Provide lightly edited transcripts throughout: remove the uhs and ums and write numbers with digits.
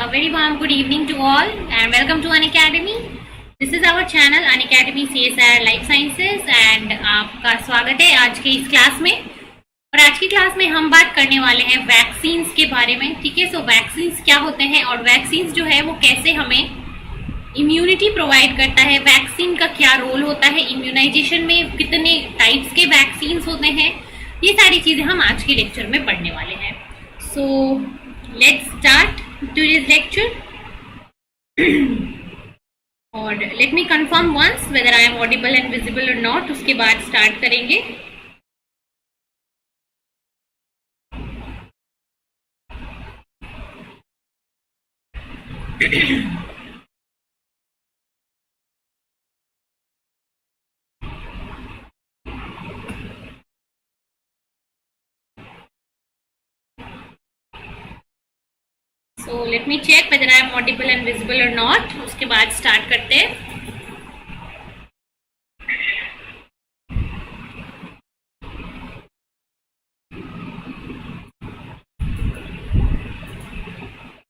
a very warm good evening to all and welcome to Unacademy. This is our channel Unacademy CSIR Life Sciences and आपका स्वागत है आज के इस class में। और आज की क्लास में हम बात करने वाले हैं वैक्सीन्स के बारे में। ठीक है, सो वैक्सीन्स क्या होते हैं और वैक्सीन्स जो है वो कैसे हमें इम्यूनिटी प्रोवाइड करता है, वैक्सीन का क्या रोल होता है, इम्यूनाइजेशन में कितने टाइप्स के वैक्सीन्स होते हैं, ये सारी चीज़ें हम आज के लेक्चर में पढ़ने वाले हैं। So let's start today's lecture. और let me confirm once whether I am audible and visible or not, उसके बाद स्टार्ट करेंगे। So let me check whether I am audible and visible or not, उसके बाद स्टार्ट करते हैं।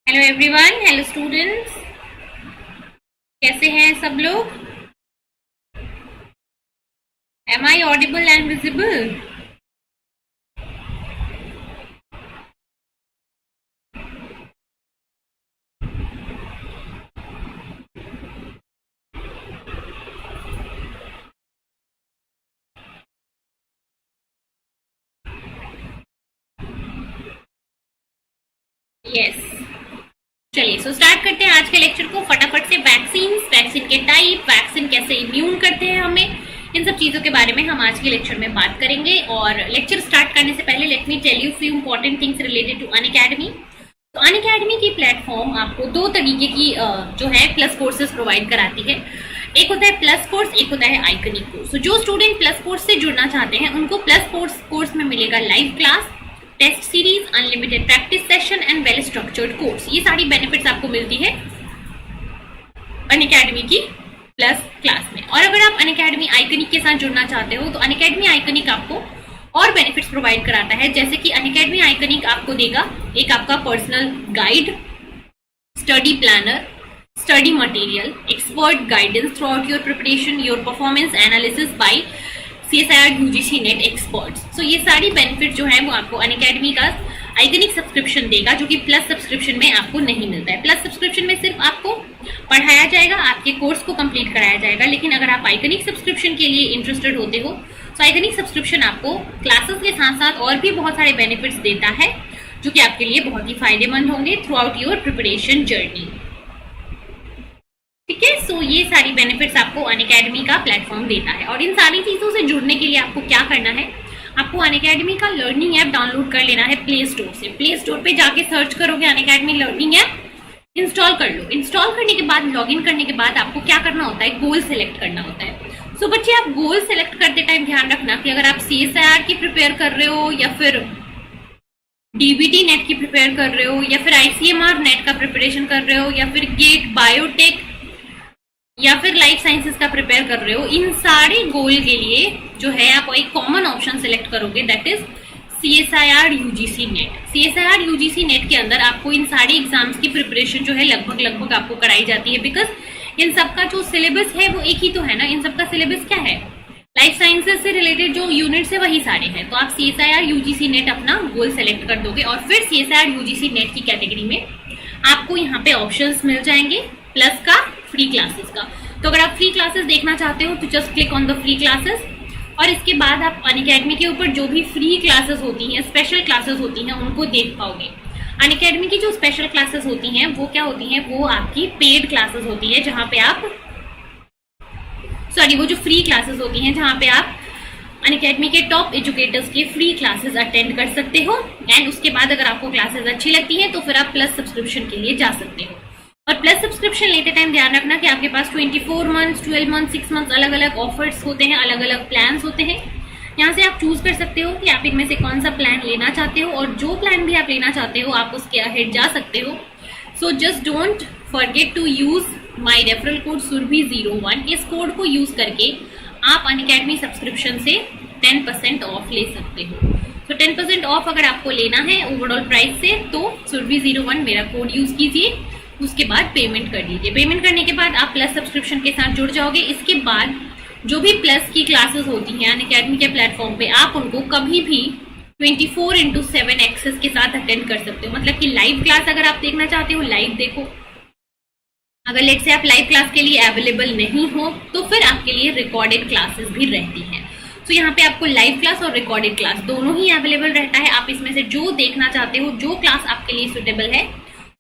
Hello everyone, hello students, कैसे हैं सब लोग? Am I audible and visible? Yes, चलिए सो स्टार्ट करते हैं आज के लेक्चर को फटाफट से। वैक्सीन के टाइप, वैक्सीन कैसे इम्यून करते हैं हमें, इन सब चीज़ों के बारे में हम आज के लेक्चर में बात करेंगे। और लेक्चर स्टार्ट करने से पहले let me tell you few important things related to Unacademy. तो अनअकैडमी की प्लेटफॉर्म आपको दो तरीके की जो है प्लस कोर्सेज प्रोवाइड कराती है। एक होता है प्लस कोर्स, एक होता है आइकनिक कोर्स। तो जो स्टूडेंट प्लस कोर्स से जुड़ना चाहते हैं उनको प्लस कोर्स में मिलेगा live class, test series, unlimited practice session and well structured course. ये सारी बेनिफिट्स आपको मिलती है अनअकैडमी की प्लस क्लास में। और अगर आप अनअकैडमी आइकनिक के साथ जुड़ना चाहते हो तो अनअकैडमी आइकनिक आपको और बेनिफिट्स प्रोवाइड कराता है, जैसे कि अनअकैडमी आइकनिक आपको देगा एक आपका personal guide, study planner, study material, expert guidance throughout your preparation, your performance analysis by CSIR UGC net experts. So ये सारी बेनिफिट जो है वो आपको अनअकैडमी का आइकनिक सब्सक्रिप्शन देगा, जो कि प्लस सब्सक्रिप्शन में आपको नहीं मिलता है। प्लस सब्सक्रिप्शन में सिर्फ आपको पढ़ाया जाएगा, आपके कोर्स को कंप्लीट कराया जाएगा। लेकिन अगर आप आइकनिक सब्सक्रिप्शन के लिए इंटरेस्टेड होते हो तो आइकनिक सब्सक्रिप्शन आपको क्लासेस के साथ साथ और भी बहुत सारे बेनिफिट्स देता है, जो कि आपके लिए बहुत ही फायदेमंद होंगे through out your preparation journey. ठीक है, सो ये सारी बेनिफिट्स आपको अनअकैडमी का प्लेटफॉर्म देता है। और इन सारी चीज़ों से जुड़ने के लिए आपको क्या करना है, आपको अनअकैडमी का लर्निंग ऐप डाउनलोड कर लेना है प्ले स्टोर से। प्ले स्टोर पे जाके सर्च करोगे अनअकैडमी लर्निंग ऐप, इंस्टॉल कर लो। इंस्टॉल करने के बाद, लॉगिन करने के बाद आपको क्या करना होता है, गोल सेलेक्ट करना होता है। सो बच्चे, आप गोल सेलेक्ट करते टाइम ध्यान रखना कि अगर आप CSIR की प्रिपेयर कर रहे हो या फिर DBT नेट की प्रिपेयर कर रहे हो या फिर ICMR नेट का प्रिपरेशन कर रहे हो या फिर गेट, बायोटेक या फिर लाइफ साइंसेस का प्रिपेयर कर रहे हो, इन सारे गोल के लिए जो है आप एक कॉमन ऑप्शन सेलेक्ट करोगे, that is CSIR UGC net. CSIR UGC net के अंदर आपको इन सारे एग्जाम्स की प्रिपरेशन जो है लगभग आपको कराई जाती है, बिकॉज इन सबका जो सिलेबस है वो एक ही तो है ना। इन सबका सिलेबस क्या है, लाइफ साइंसेस से रिलेटेड जो यूनिट्स है वही सारे हैं। तो आप CSIR UGC नेट अपना गोल सेलेक्ट कर दोगे और फिर CSIR UGC नेट की कैटेगरी में आपको यहाँ पे ऑप्शंस मिल जाएंगे प्लस का, फ्री क्लासेस का। तो अगर आप फ्री क्लासेस देखना चाहते हो तो just click on the free classes और इसके बाद आप अनअकैडमी के ऊपर जो भी फ्री क्लासेस होती हैं, स्पेशल क्लासेस होती हैं, उनको देख पाओगे। अनअकैडमी की जो स्पेशल क्लासेस होती हैं वो क्या होती हैं, वो आपकी पेड क्लासेस होती है, जहाँ पे आप वो जो फ्री क्लासेस होती हैं जहाँ पे आप अनअकैडमी के टॉप एजुकेटर्स के फ्री क्लासेस अटेंड कर सकते हो। एंड उसके बाद अगर आपको क्लासेस अच्छी लगती हैं तो फिर आप प्लस सब्सक्रिप्शन के लिए जा सकते हो। और प्लस सब्सक्रिप्शन लेते टाइम ध्यान रखना कि आपके पास 24 मंथ्स, 12 मंथ्स, 6 मंथ्स अलग अलग ऑफर्स होते हैं, अलग अलग प्लान्स होते हैं। यहाँ से आप चूज कर सकते हो कि आप इनमें से कौन सा प्लान लेना चाहते हो, और जो प्लान भी आप लेना चाहते हो आप उसके अहेड जा सकते हो। So just don't forget to use my referral code सुरभि01। इस कोड को यूज करके आप अनअकैडमी सब्सक्रिप्शन से 10% ऑफ ले सकते हो। तो 10% ऑफ अगर आपको लेना है ओवरऑल प्राइस से तो सुरभि01 मेरा कोड यूज कीजिए उसके बाद पेमेंट कर दीजिए। पेमेंट करने के बाद आप प्लस सब्सक्रिप्शन के साथ जुड़ जाओगे। इसके बाद जो भी प्लस की क्लासेस होती हैं अनअकैडमी के प्लेटफॉर्म पे, आप उनको कभी भी 24/7 एक्सेस के साथ अटेंड कर सकते हो। मतलब कि लाइव क्लास अगर आप देखना चाहते हो लाइव देखो, अगर लेट से आप लाइव क्लास के लिए अवेलेबल नहीं हो तो फिर आपके लिए रिकॉर्डेड क्लासेस भी रहती हैं। तो यहाँ पे आपको लाइव क्लास और रिकॉर्डेड क्लास दोनों ही अवेलेबल रहता है। आप इसमें से जो देखना चाहते हो, जो क्लास आपके लिए सुटेबल है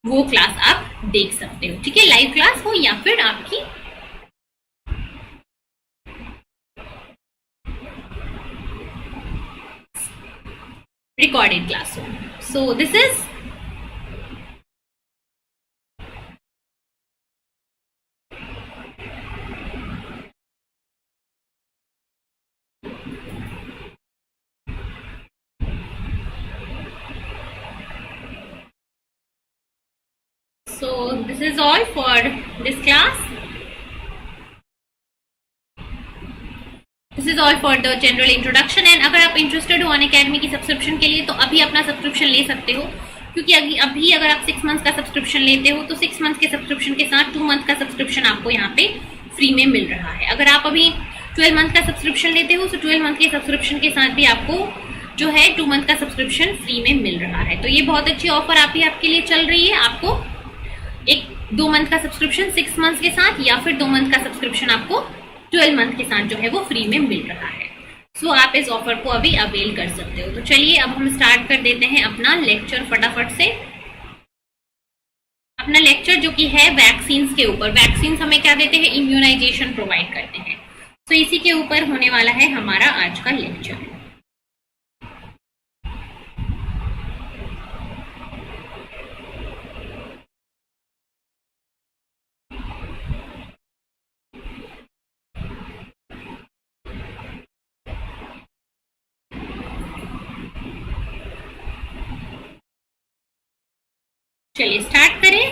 वो क्लास आप देख सकते हो। ठीक है, लाइव क्लास हो या फिर आपकी recorded class. So this is all for this class. This is all for the general introduction and अगर आप इंटरेस्टेड हो अनअकैडमी की सब्सक्रिप्शन के लिए तो अभी अपना सब्सक्रिप्शन ले सकते हो, क्योंकि अभी अगर आप 6 मंथ का सब्सक्रिप्शन लेते हो तो 6 मंथ के सब्सक्रिप्शन के साथ 2 मंथ का सब्सक्रिप्शन आपको यहाँ पे फ्री में मिल रहा है। अगर आप अभी 12 मंथ का सब्सक्रिप्शन लेते हो तो 12 मंथ के सब्सक्रिप्शन के साथ भी आपको जो है 2 मंथ का सब्सक्रिप्शन फ्री में मिल रहा है। तो ये बहुत अच्छी ऑफर आपके लिए चल रही है। आपको एक 2 मंथ का सब्सक्रिप्शन 6 मंथ के साथ या फिर 2 मंथ का सब्सक्रिप्शन आपको 12 मंथ के साथ जो है वो फ्री में मिल रहा है। सो आप इस ऑफर को अभी अवेल कर सकते हो। तो चलिए अब हम स्टार्ट कर देते हैं अपना लेक्चर फटाफट से। अपना लेक्चर जो कि है वैक्सीन्स के ऊपर। वैक्सीन्स हमें क्या देते हैं? इम्यूनाइजेशन प्रोवाइड करते हैं। तो इसी के ऊपर होने वाला है हमारा आज का लेक्चर। चलिए स्टार्ट करें।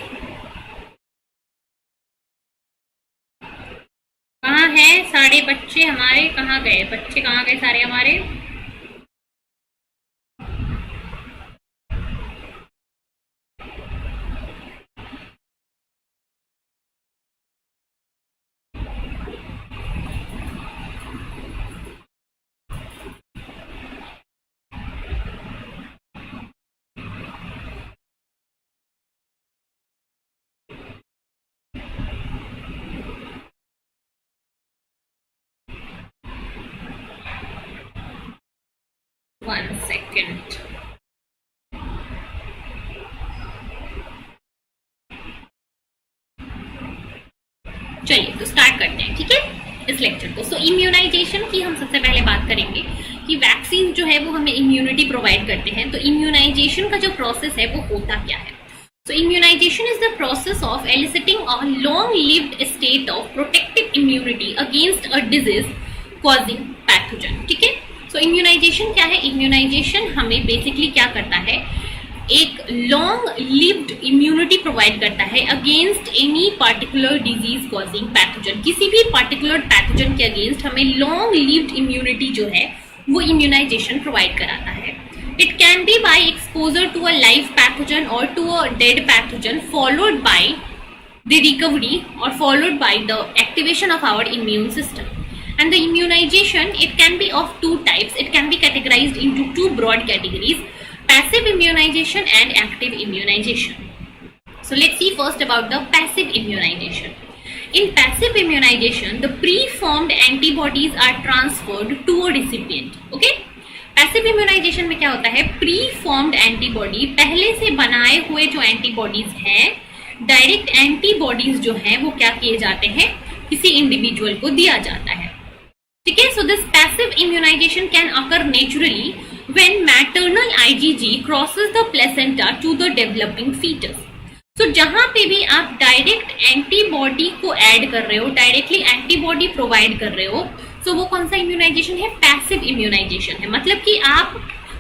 कहाँ हैं सारे बच्चे हमारे? कहाँ गए बच्चे? कहाँ गए सारे हमारे? One second. चलिए तो स्टार्ट करते हैं, ठीक है, इस लेक्चर को। सो इम्यूनाइजेशन की हम सबसे पहले बात करेंगे कि वैक्सीन जो है वो हमें इम्यूनिटी प्रोवाइड करते हैं। तो इम्यूनाइजेशन का जो प्रोसेस है वो होता क्या है? So immunization is the process of eliciting a long-lived state of protective immunity against a disease causing pathogen. ठीक है, सो इम्यूनाइजेशन क्या है? इम्यूनाइजेशन हमें बेसिकली क्या करता है? एक लॉन्ग लिव्ड इम्यूनिटी प्रोवाइड करता है against any particular disease causing pathogen. किसी भी पार्टिकुलर पैथोजन के अगेंस्ट हमें लॉन्ग लिव्ड इम्यूनिटी जो है वो इम्यूनाइजेशन प्रोवाइड कराता है। It can be by exposure to a live pathogen or to a dead pathogen followed by the recovery or followed by the activation of our immune system. And the immunization, it can be of 2 types. It can be categorized into 2 broad categories: passive immunization and active immunization. So let's see first about the passive immunization. In passive immunization, the preformed antibodies are transferred to a recipient. Okay? Passive immunisation में क्या होता है? Pre formed antibody, पहले से बनाए हुए जो antibodies हैं, डायरेक्ट एंटीबॉडीज जो हैं वो क्या किए जाते हैं? किसी इंडिविजुअल को दिया जाता है। ठीक है, so this passive immunisation can occur naturally when maternal IgG crosses the placenta to the developing foetus. तो जहां पे भी आप डायरेक्ट एंटीबॉडी को ऐड कर रहे हो, डायरेक्टली एंटीबॉडी प्रोवाइड कर रहे हो, तो वो कौन सा इम्यूनाइजेशन है? पैसिव इम्यूनाइजेशन है। मतलब कि आप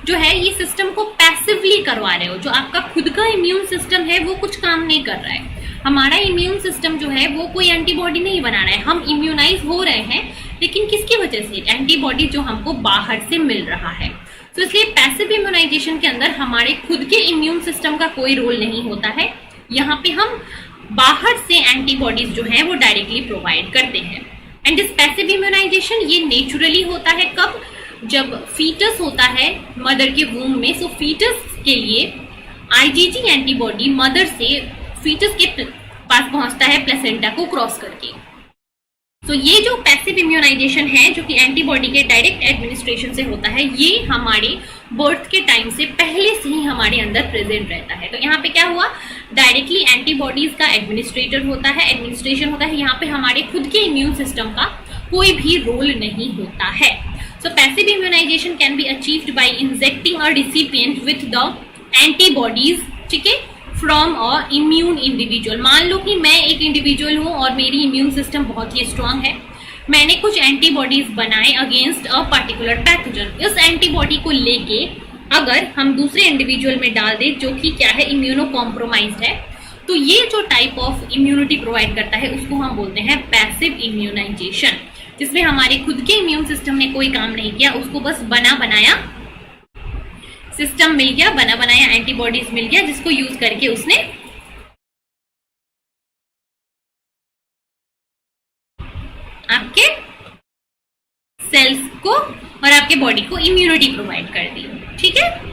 जो है ये सिस्टम को पैसिवली करवा रहे हो। जो आपका खुद का इम्यून सिस्टम है वो कुछ काम नहीं कर रहा है। हमारा इम्यून सिस्टम जो है वो कोई एंटीबॉडी नहीं बना रहा है। हम इम्यूनाइज हो रहे हैं, लेकिन किसकी वजह से? एंटीबॉडी जो हमको बाहर से मिल रहा है। तो इसलिए पैसिव इम्यूनाइजेशन के अंदर हमारे खुद के इम्यून सिस्टम का कोई रोल नहीं होता है। यहाँ पे हम बाहर से एंटीबॉडीज जो है वो डायरेक्टली प्रोवाइड करते हैं। एंड दिस पैसिव इम्यूनाइजेशन ये नेचुरली होता है कब, जब फीटस होता है मदर के वूम में। सो फीटस के लिए आईजीजी एंटीबॉडी मदर से फीटस के पास पहुंचता है प्लेसेंटा को क्रॉस करके। तो ये जो पैसिव इम्यूनाइजेशन है जो कि एंटीबॉडी के डायरेक्ट एडमिनिस्ट्रेशन से होता है, ये हमारे बर्थ के टाइम से पहले से ही हमारे अंदर प्रेजेंट रहता है। तो यहाँ पे क्या हुआ, डायरेक्टली एंटीबॉडीज का एडमिनिस्ट्रेशन होता है। यहाँ पे हमारे खुद के इम्यून सिस्टम का कोई भी रोल नहीं होता है। So passive immunisation can be achieved by injecting a recipient with the antibodies, ठीक है, फ्रॉम अ इम्यून इंडिविजुअल। मान लो कि मैं एक इंडिविजुअल हूं और मेरी इम्यून सिस्टम बहुत ही स्ट्रांग है, मैंने कुछ एंटीबॉडीज बनाए अगेंस्ट अ पर्टिकुलर पैथोजन। इस एंटीबॉडी को लेके अगर हम दूसरे इंडिविजुअल में डाल दें जो कि क्या है, इम्यूनो कॉम्प्रोमाइज्ड है, तो ये जो टाइप ऑफ इम्यूनिटी प्रोवाइड करता है उसको हम बोलते हैं पैसिव इम्यूनाइजेशन, जिसमें हमारे खुद के इम्यून सिस्टम ने कोई काम नहीं किया, उसको बस बना बनाया सिस्टम मिल गया, बना बनाया एंटीबॉडीज मिल गया, जिसको यूज करके उसने आपके सेल्स को और आपके बॉडी को इम्यूनिटी प्रोवाइड कर दी। ठीक है,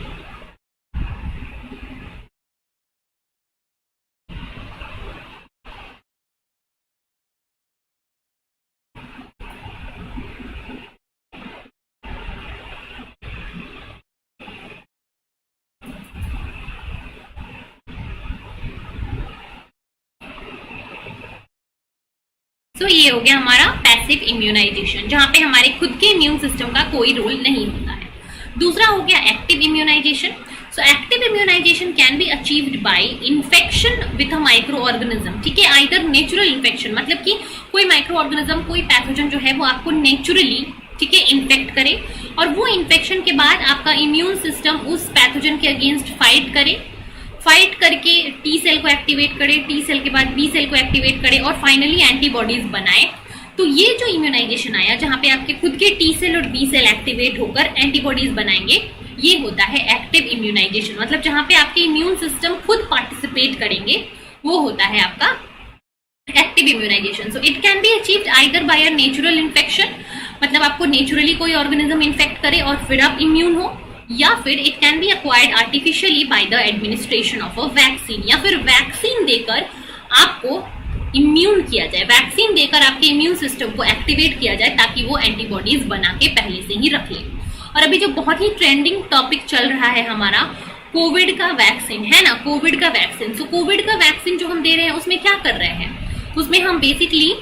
तो ये हो गया हमारा पैसिव इम्यूनाइजेशन, जहां पे हमारे खुद के इम्यून सिस्टम का कोई रोल नहीं होता है। दूसरा हो गया active immunisation. So active immunisation can be achieved bye infection with a micro organism. ठीक है, आइदर नेचुरल इन्फेक्शन, मतलब कि कोई माइक्रो ऑर्गेनिज्म, कोई पैथोजन जो है वो आपको नेचुरली, ठीक है, इन्फेक्ट करे, और वो इन्फेक्शन के बाद आपका इम्यून सिस्टम उस पैथोजन के अगेंस्ट फाइट करके टी सेल को एक्टिवेट करे, टी सेल के बाद बी सेल को एक्टिवेट करे और फाइनली एंटीबॉडीज बनाए। तो ये जो इम्यूनाइजेशन आया जहां पे आपके खुद के टी सेल और बी सेल एक्टिवेट होकर एंटीबॉडीज बनाएंगे, ये होता है एक्टिव इम्यूनाइजेशन। मतलब जहां पे आपके इम्यून सिस्टम खुद पार्टिसिपेट करेंगे, वो होता है आपका active immunisation. So it can be achieved either bye a natural infection, मतलब आपको नेचुरली कोई ऑर्गेनिज्म इन्फेक्ट करे और फिर आप इम्यून हो, या फिर it can be acquired artificially by the administration of a vaccine, या फिर वैक्सीन देकर आपको इम्यून किया जाए, वैक्सीन देकर आपके इम्यून सिस्टम को एक्टिवेट किया जाए ताकि वो एंटीबॉडीज बना के पहले से ही रख ले। और अभी जो बहुत ही ट्रेंडिंग टॉपिक चल रहा है हमारा, कोविड का वैक्सीन है ना, कोविड का वैक्सीन। सो कोविड का वैक्सीन जो हम दे रहे हैं उसमें क्या कर रहे हैं, उसमें हम बेसिकली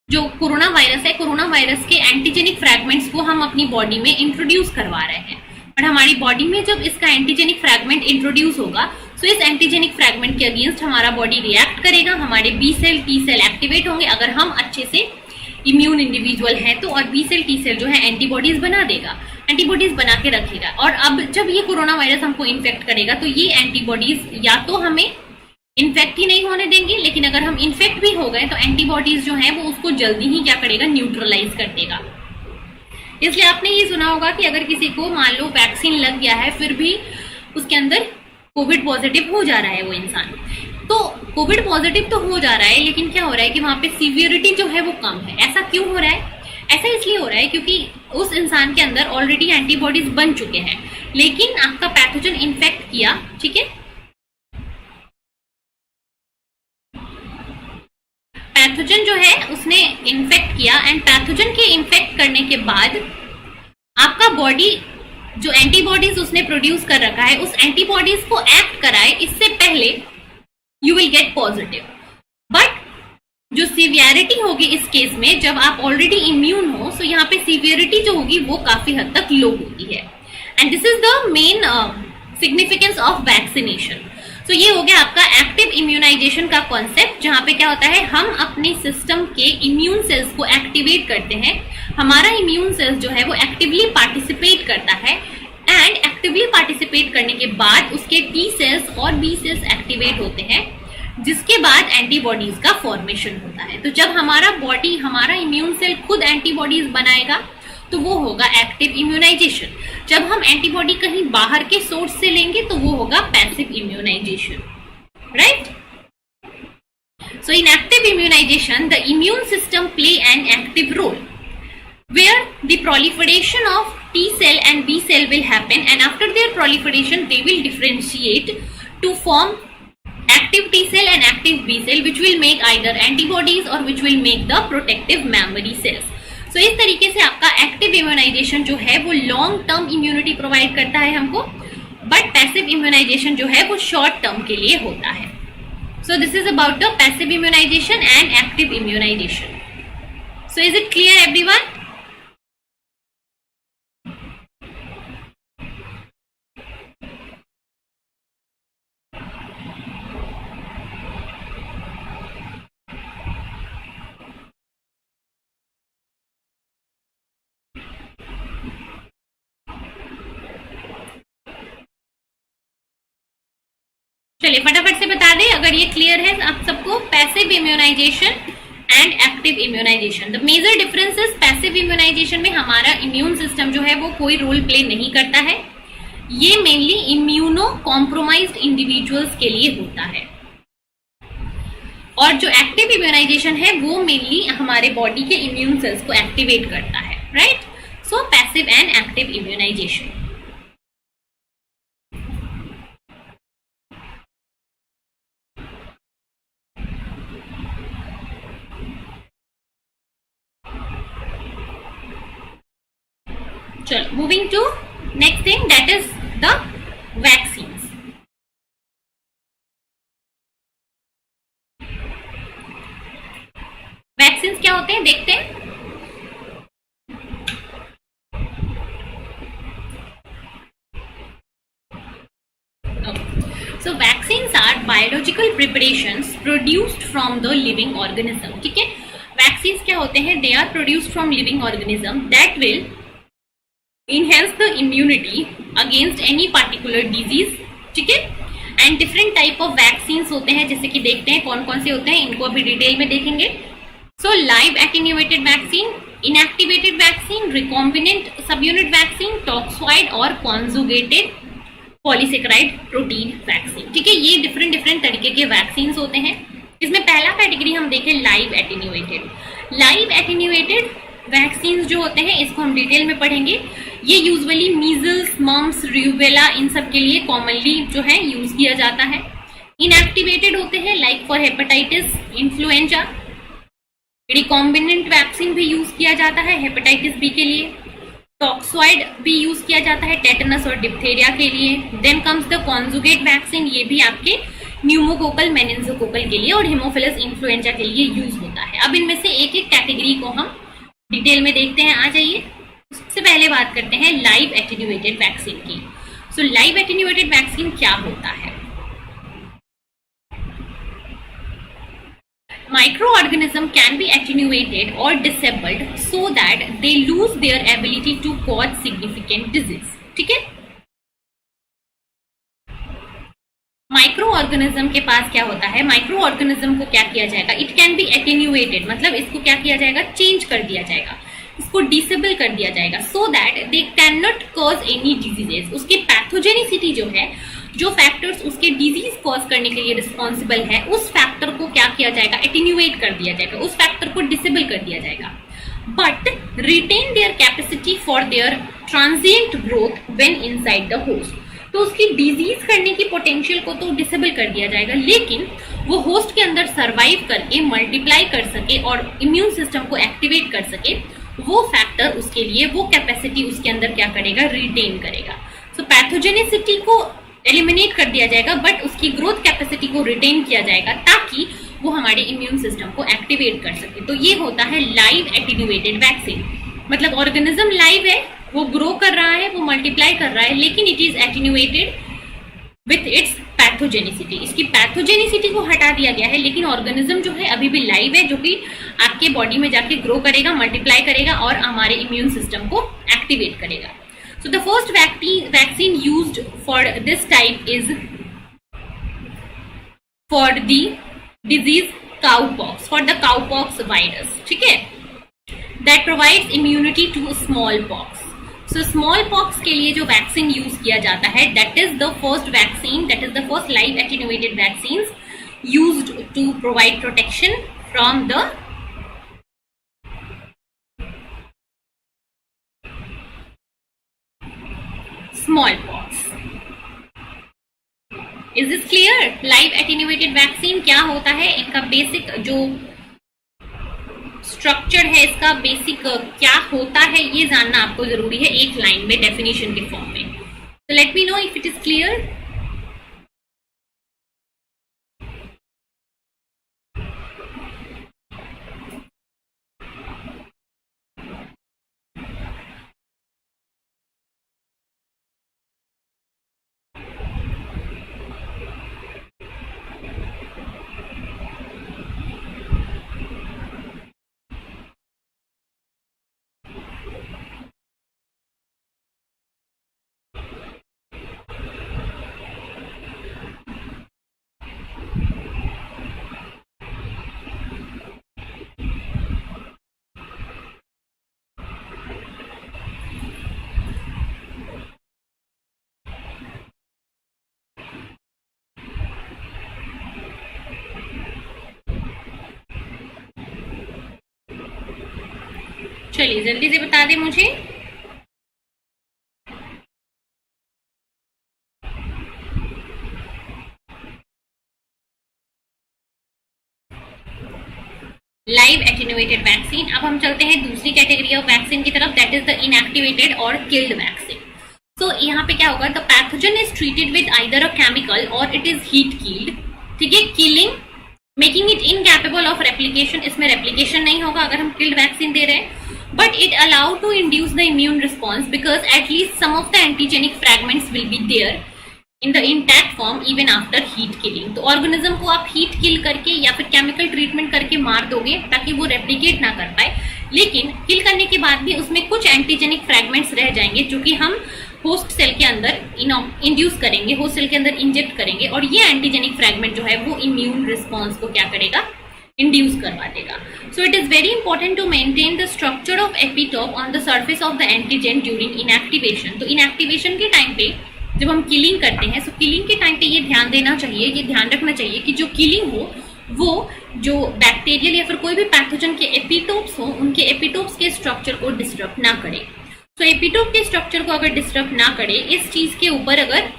जो कोरोना वायरस है, कोरोना वायरस के एंटीजेनिक फ्रैगमेंट्स को हम अपनी बॉडी में इंट्रोड्यूस करवा रहे हैं। और हमारी बॉडी में जब इसका एंटीजेनिक फ्रैगमेंट इंट्रोड्यूस होगा, तो इस एंटीजेनिक फ्रैगमेंट के अगेंस्ट हमारा बॉडी रिएक्ट करेगा, हमारे B cell T cell activate होंगे अगर हम अच्छे से इम्यून इंडिविजुअल हैं तो, और बी सेल टी सेल जो है एंटीबॉडीज बना देगा, एंटीबॉडीज बना के रखेगा। और अब जब ये कोरोना वायरस हमको इन्फेक्ट करेगा तो ये एंटीबॉडीज या तो हमें इन्फेक्ट ही नहीं होने देंगे, लेकिन अगर हम इन्फेक्ट भी हो गए तो एंटीबॉडीज जो है वो उसको जल्दी ही क्या करेगा, न्यूट्रलाइज कर देगा। इसलिए आपने ये सुना होगा कि अगर किसी को मान लो वैक्सीन लग गया है फिर भी उसके अंदर कोविड पॉजिटिव हो जा रहा है वो इंसान, तो कोविड पॉजिटिव तो हो जा रहा है, लेकिन क्या हो रहा है कि वहां पे सीवियरिटी जो है वो कम है। ऐसा क्यों हो रहा है? ऐसा इसलिए हो रहा है क्योंकि उस इंसान के अंदर ऑलरेडी एंटीबॉडीज बन चुके हैं, लेकिन आपका पैथोजन इन्फेक्ट किया, ठीक है, पैथोजन जो है उसने इन्फेक्ट किया, एंड पैथोजन के इन्फेक्ट करने के बाद आपका बॉडी जो एंटीबॉडीज उसने प्रोड्यूस कर रखा है, उस एंटीबॉडीज को एक्ट कराए इससे पहले you will get positive. But जो सीवियरिटी होगी इस केस में, जब आप ऑलरेडी इम्यून हो, सो यहाँ पे सीवियरिटी जो होगी वो काफी हद तक लो होती है। And this is the main significance of vaccination. तो ये हो गया आपका एक्टिव इम्यूनाइजेशन का कॉन्सेप्ट, जहां पे क्या होता है, हम अपने सिस्टम के इम्यून सेल्स को एक्टिवेट करते हैं। हमारा इम्यून सेल्स जो है वो एक्टिवली पार्टिसिपेट करता है, एंड एक्टिवली पार्टिसिपेट करने के बाद उसके टी सेल्स और बी सेल्स एक्टिवेट होते हैं, जिसके बाद एंटीबॉडीज का फॉर्मेशन होता है। तो जब हमारा बॉडी, हमारा इम्यून सेल खुद एंटीबॉडीज बनाएगा तो वो होगा एक्टिव इम्यूनाइजेशन। जब हम एंटीबॉडी कहीं बाहर के सोर्स से लेंगे तो वो होगा passive immunisation. right? So in active immunization, the immune system play an active role where the proliferation of T cell and B cell will happen, and after their proliferation they will differentiate to form active T cell and active B cell, which will make either antibodies or which will make the protective memory cells. So इस तरीके से आपका active immunisation जो है वो long term immunity provide करता है हमको, बट पैसिव इम्यूनाइजेशन जो है वो शॉर्ट टर्म के लिए होता है. So this is about the passive immunization and active immunization. So is it clear everyone? चलिए फटाफट से बता दें अगर ये क्लियर है आप सबको. Passive immunisation and active immunisation, the major differences. Passive immunisation में हमारा इम्यून सिस्टम जो है वो कोई रोल प्ले नहीं करता है. ये मेनली इम्यूनो कॉम्प्रोमाइज्ड इंडिविजुअल्स के लिए होता है. और जो एक्टिव इम्यूनाइजेशन है वो मेनली हमारे बॉडी के इम्यून सेल्स को एक्टिवेट करता है, right? So passive and active immunisation. चलो moving to next thing, that is the vaccines. Vaccines क्या होते हैं देखते हैं. So vaccines are biological preparations produced from the living organism. ठीक है, वैक्सीन्स क्या होते हैं? They are produced from living organism that will enhance the immunity against any particular disease. ठीक है, and different type of vaccines होते हैं, जैसे कि देखते हैं कौन कौन से होते हैं, इनको अभी डिटेल में देखेंगे. सो live attenuated vaccine, inactivated vaccine, recombinant subunit vaccine, toxoid और कॉन्जुगेटेड पॉलीसेकेराइड प्रोटीन वैक्सीन. ठीक है, ये डिफरेंट डिफरेंट तरीके के वैक्सीन्स होते हैं. इसमें पहला कैटेगरी हम देखें live attenuated. Live attenuated vaccines जो होते हैं इसको हम डिटेल में पढ़ेंगे. ये यूजुअली मीजल्स, मम्स, रूबेला इन सब के लिए कॉमनली जो है यूज किया जाता है. इनएक्टिवेटेड होते हैं like for hepatitis, influenza. Recombinant vaccine भी यूज किया जाता है हेपेटाइटिस बी के लिए. टॉक्सॉइड भी यूज किया जाता है टेटनस और डिप्थेरिया के लिए. Then comes the conjugate vaccine, ये भी आपके न्यूमोकोकल, मेनिंजोकोकल के लिए और हिमोफिलस इन्फ्लुएंजा के लिए यूज होता है. अब इनमें से एक एक कैटेगरी को हम डिटेल में देखते हैं. आ जाइए, सबसे पहले बात करते हैं लाइव एटेन्यूएटेड वैक्सीन की. सो लाइव एटेन्यूएटेड वैक्सीन क्या होता है? Microorganism can be attenuated or disabled so that they lose their ability to cause significant disease. ठीक है, माइक्रो ऑर्गेनिज्म के पास क्या होता है? माइक्रो ऑर्गेनिज्म को क्या किया जाएगा? इट कैन बी एटेन्यूएटेड, मतलब इसको क्या किया जाएगा? चेंज कर दिया जाएगा, इसको डिसेबल कर दिया जाएगा, so that they can not cause any diseases. उसकी पैथोजेनिसिटी जो है, जो फैक्टर्स उसके डिजीज कॉज करने के लिए रिस्पॉन्सिबल है, उस फैक्टर को क्या किया जाएगा? एटेन्यूएट कर दिया जाएगा, उस फैक्टर को डिसेबल कर दिया जाएगा. But retain their capacity for their transient growth when inside the host. तो उसकी डिजीज करने की पोटेंशियल को तो डिसेबल कर दिया जाएगा, लेकिन वो होस्ट के अंदर सर्वाइव करके मल्टीप्लाई कर सके और इम्यून सिस्टम को एक्टिवेट कर सके, वो फैक्टर उसके लिए, वो कैपेसिटी उसके अंदर क्या करेगा? रिटेन करेगा. सो पैथोजेनिसिटी को एलिमिनेट कर दिया जाएगा, बट उसकी ग्रोथ कैपेसिटी को रिटेन किया जाएगा ताकि वो हमारे इम्यून सिस्टम को एक्टिवेट कर सके. तो ये होता है लाइव एटेन्यूएटेड वैक्सीन. मतलब ऑर्गेनिज्म लाइव है, वो ग्रो कर रहा है, वो मल्टीप्लाई कर रहा है, लेकिन it is attenuated with its pathogenicity. इसकी पैथोजेनिसिटी को हटा दिया गया है, लेकिन ऑर्गेनिज्म जो है अभी भी लाइव है, जो कि आपके बॉडी में जाके ग्रो करेगा, मल्टीप्लाई करेगा और हमारे इम्यून सिस्टम को एक्टिवेट करेगा. So the first vaccine used for this type is for the disease cowpox, for the cowpox virus. ठीक है, that provides immunity to smallpox. So smallpox के लिए जो वैक्सीन यूज किया जाता है, that is the first vaccine, that is the first live attenuated vaccines used to provide protection from the smallpox. Is this clear? Live attenuated vaccine क्या होता है, इनका बेसिक जो स्ट्रक्चर है, इसका बेसिक क्या होता है, ये जानना आपको जरूरी है एक लाइन में डेफिनेशन के फॉर्म में. So let me know if it is clear. चलिए जल्दी से बता दें मुझे. Live attenuated vaccine. अब हम चलते हैं दूसरी कैटेगरी ऑफ वैक्सीन की तरफ, दैट इज द इनएक्टिवेटेड और किल्ड वैक्सीन. तो यहाँ पे क्या होगा, the pathogen is treated with either a chemical और इट इज हीट किल्ड. ठीक है, killing making it incapable of replication. इसमें रेप्लिकेशन नहीं होगा अगर हम किल्ड वैक्सीन दे रहे हैं, but it allowed to induce the immune response because at least some of the antigenic fragments will be there in the intact form even after heat killing. तो organism को आप heat kill करके या फिर chemical treatment करके मार दोगे ताकि वो रेप्लिकेट ना कर पाए, लेकिन किल करने के बाद भी उसमें कुछ एंटीजेनिक फ्रैगमेंट्स रह जाएंगे जो कि हम होस्ट सेल के अंदर इंड्यूस करेंगे, होस्ट सेल के अंदर इंजेक्ट करेंगे, और ये एंटीजेनिक फ्रैगमेंट जो है वो इम्यून रिस्पॉन्स को क्या करेगा, इंड्यूस करवा देगा. So it is very important to maintain the structure of epitope on the surface of the antigen during inactivation. तो इनएक्टिवेशन के टाइम पे जब हम किलिंग करते हैं, सो किलिंग के टाइम पे ये ध्यान देना चाहिए, ये ध्यान रखना चाहिए कि जो किलिंग हो वो जो बैक्टीरियल या फिर कोई भी पैथोजन के एपिटोप्स हो, उनके एपिटोप्स के स्ट्रक्चर को डिस्टर्ब ना करे. तो एपिटोप के स्ट्रक्चर को अगर डिस्टर्ब ना करे, इस चीज के ऊपर अगर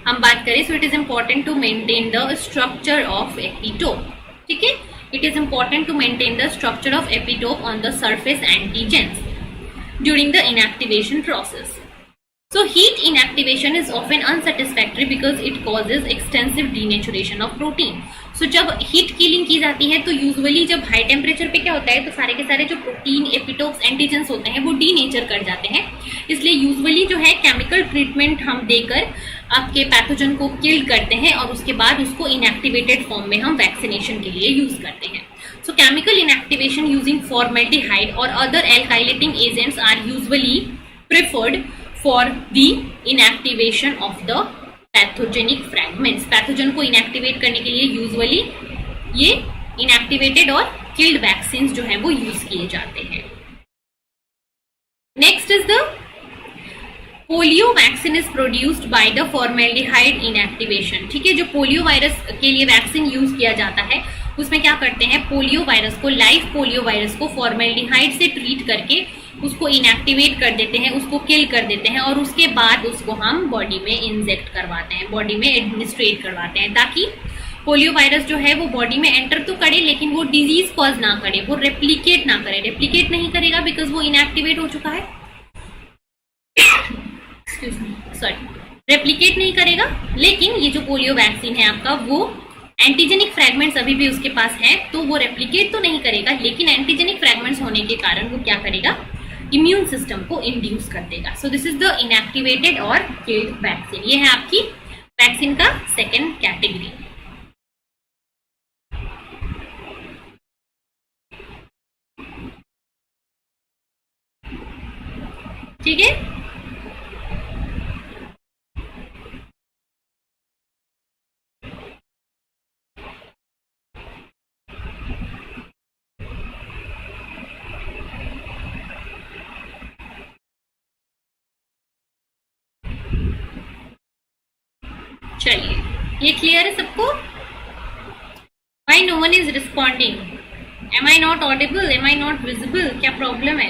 हम बात करें, so it is important to maintain the structure of epitope. ठीक है, it is important to maintain the structure of epitope on the surface antigens during the inactivation process. So heat inactivation is often unsatisfactory because it causes extensive denaturation of protein. So जब heat killing की जाती है तो usually जब high temperature पे क्या होता है, तो सारे के सारे जो प्रोटीन एपिटोप्स एंटीजेंस होते हैं वो डीनेचर कर जाते हैं. इसलिए यूजुअली जो है केमिकल ट्रीटमेंट हम देकर आपके पैथोजन को किल करते हैं और उसके बाद उसको इनएक्टिवेटेड फॉर्म में हम वैक्सीनेशन के लिए यूज करते हैं. So chemical inactivation using formaldehyde और other alkylating agents are usually preferred for the inactivation of the pathogenic fragments. Pathogen को इनएक्टिवेट करने के लिए यूजुअली ये इनएक्टिवेटेड और किल्ड वैक्सीन जो है वो यूज किए जाते हैं. Next is the polio vaccine is produced by the formaldehyde inactivation. ठीक है, जो पोलियो वायरस के लिए वैक्सीन यूज किया जाता है उसमें क्या करते हैं, पोलियो वायरस को, लाइव पोलियो वायरस को फॉर्मेल्डिहाइड से ट्रीट करके उसको इनएक्टिवेट कर देते हैं, उसको किल कर देते हैं और उसके बाद उसको हम बॉडी में इंजेक्ट करवाते हैं, बॉडी में एडमिनिस्ट्रेट करवाते हैं, ताकि पोलियो वायरस जो है वो बॉडी में एंटर तो करे लेकिन वो डिजीज कॉज ना करे, वो रेप्लिकेट ना करे. रेप्लिकेट नहीं करेगा बिकॉज वो इनएक्टिवेट हो चुका है. रेप्लिकेट नहीं करेगा, लेकिन ये जो पोलियो वैक्सीन है आपका वो एंटीजेनिक फ्रैगमेंट्स अभी भी उसके पास है, तो वो रेप्लिकेट तो नहीं करेगा, लेकिन एंटीजेनिक फ्रैगमेंट्स होने के कारण वो क्या करेगा, इम्यून सिस्टम को इंड्यूस कर देगा. So this is the inactivated और किल्ड वैक्सीन. ये है आपकी वैक्सीन का सेकेंड कैटेगरी. ठीक है, चलिए ये क्लियर है सबको. Why no one is responding? M I not Audible? M I not visible? क्या प्रॉब्लम है?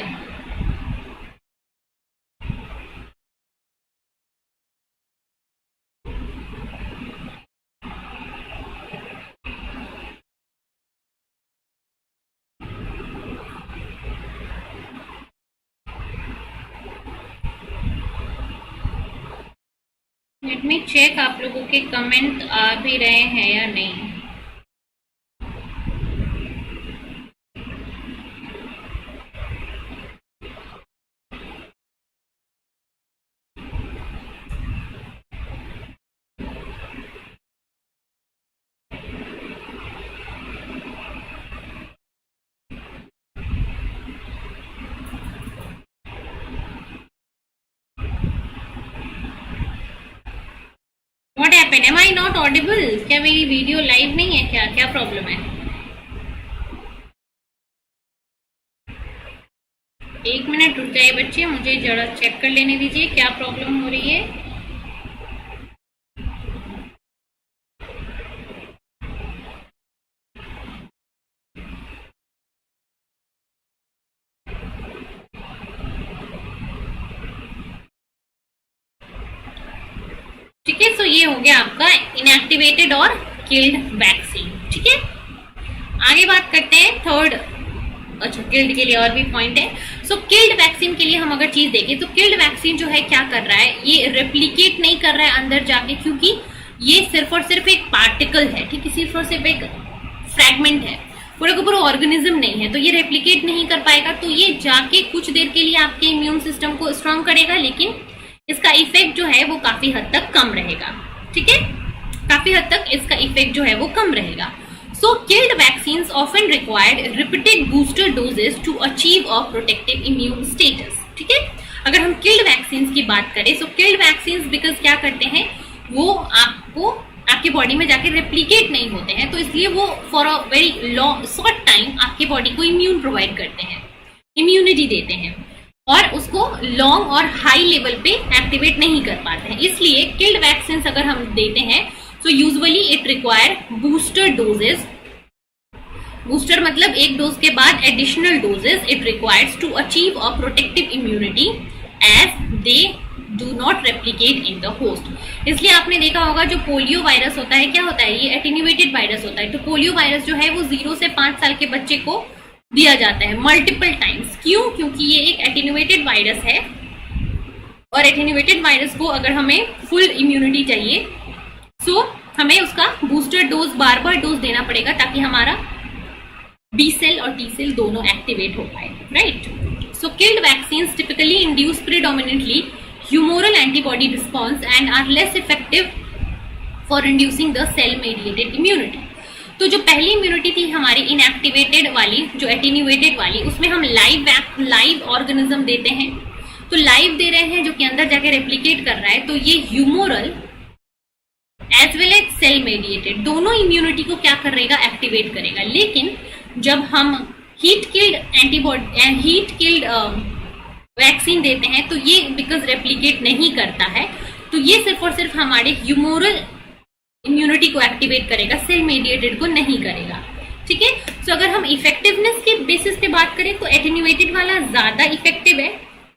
लेट मी चेक आप लोगों के कमेंट आ भी रहे हैं या नहीं। What happened? Am I not audible? क्या मेरी वीडियो लाइव नहीं है क्या? क्या प्रॉब्लम है? एक मिनट रुक जाइए बच्चे, मुझे जरा चेक कर लेने दीजिए क्या प्रॉब्लम हो रही है। ठीक है, सो ये हो गया आपका इनएक्टिवेटेड और किल्ड वैक्सीन। ठीक है, आगे बात करते हैं थर्ड। अच्छा, किल्ड के लिए और भी पॉइंट है। सो किल्ड वैक्सीन के लिए हम अगर चीज देखें तो किल्ड वैक्सीन जो है क्या कर रहा है, ये रेप्लिकेट नहीं कर रहा है अंदर जाके, क्योंकि ये सिर्फ और सिर्फ एक पार्टिकल है। ठीक है, सिर्फ और सिर्फ एक फ्रैगमेंट है, पूरा का पूरा ऑर्गेनिज्म नहीं है, तो ये रेप्लिकेट नहीं कर पाएगा। तो ये जाके कुछ देर के लिए आपके इम्यून सिस्टम को स्ट्रॉन्ग करेगा, लेकिन इसका इफेक्ट जो है वो काफी हद तक कम रहेगा। ठीक है, काफी हद तक इसका इफेक्ट जो है वो कम रहेगा। So killed vaccines often required repeated booster doses to achieve a protective immune status. ठीक है, अगर हम किल्ड वैक्सीन्स की बात करें, so killed vaccines बिकॉज क्या करते हैं, वो आपको आपके बॉडी में जाके रेप्लिकेट नहीं होते हैं, तो इसलिए वो for a very long short time आपके बॉडी को इम्यून प्रोवाइड करते हैं, इम्यूनिटी देते हैं, और उसको लॉन्ग और हाई लेवल पे एक्टिवेट नहीं कर पाते हैं। इसलिए किल्ड वैक्सीन अगर हम देते हैं तो usually it require booster doses. Booster मतलब एक डोज के बाद additional doses it requires to achieve a protective immunity as they do not replicate in the host. इसलिए आपने देखा होगा जो पोलियो वायरस होता है, क्या होता है, ये एटेन्यूएटेड वायरस होता है। तो पोलियो वायरस जो है वो 0 से 5 साल के बच्चे को दिया जाता है मल्टीपल टाइम्स। क्यों? क्योंकि ये एक एटेन्यूएटेड वायरस है, और एटेन्यूएटेड वायरस को अगर हमें फुल इम्यूनिटी चाहिए, सो हमें उसका बूस्टर डोज बार बार डोज देना पड़ेगा, ताकि हमारा बी सेल और टी सेल दोनों एक्टिवेट हो पाए। Right, so killed vaccines typically induce predominantly humoral antibody response and are less effective for inducing the cell mediated immunity. तो जो पहली इम्यूनिटी थी हमारी इनएक्टिवेटेड वाली, जो एटेन्यूएटेड वाली, उसमें हम लाइव ऑर्गेनिज्म देते हैं। तो लाइव दे रहे हैं जो कि अंदर जाके रेप्लिकेट कर रहा है, तो ये humoral as well as cell mediated दोनों इम्यूनिटी को क्या करेगा, एक्टिवेट करेगा। लेकिन जब हम हीट किल्ड वैक्सीन देते हैं तो ये बिकॉज रेप्लिकेट नहीं करता है, तो ये सिर्फ और सिर्फ हमारे ह्यूमोरल इम्यूनिटी को एक्टिवेट करेगा, सेल मेडिएटेड को नहीं करेगा। ठीक है, तो अगर हम इफेक्टिवनेस के बेसिस पे बात करें तो एटेन्यूएटेड वाला ज्यादा इफेक्टिव है,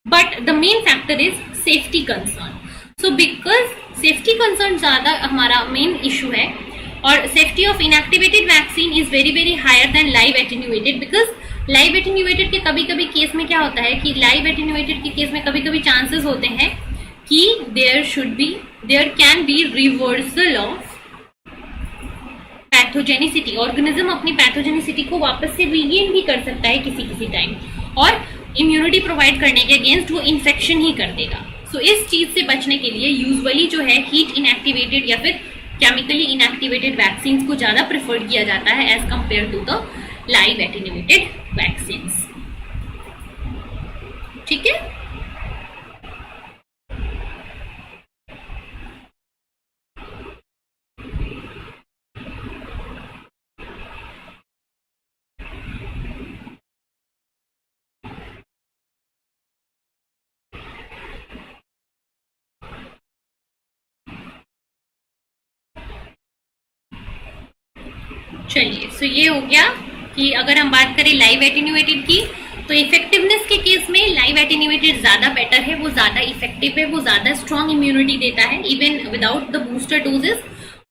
but the main factor is safety concern. So because safety concern ज्यादा हमारा मेन इशू है, और safety of inactivated vaccine is very very higher than live attenuated. Because live attenuated के कभी कभी केस में क्या होता है कि लाइव एटेन्यूएटेड के केस में कभी कभी चांसेस होते हैं कि there can be reversal of pathogenicity. Organism अपनी पैथोजेनिसिटी को वापस से रीगेन भी कर सकता है किसी टाइम, और इम्यूनिटी प्रोवाइड करने के अगेंस्ट वो इन्फेक्शन ही कर देगा। सो इस चीज से बचने के लिए यूजुअली जो है हीट इनएक्टिवेटेड या फिर केमिकली इनएक्टिवेटेड वैक्सीन को ज्यादा प्रेफर्ड किया जाता है as compare to the live attenuated vaccine. ठीक है, चलिए, सो ये हो गया कि अगर हम बात करें लाइव एटेन्यूएटेड की, तो इफेक्टिवनेस के केस में लाइव एटेन्यूएटेड ज्यादा बेटर है, वो ज्यादा इफेक्टिव है, वो ज्यादा स्ट्रॉन्ग इम्यूनिटी देता है even without the booster doses.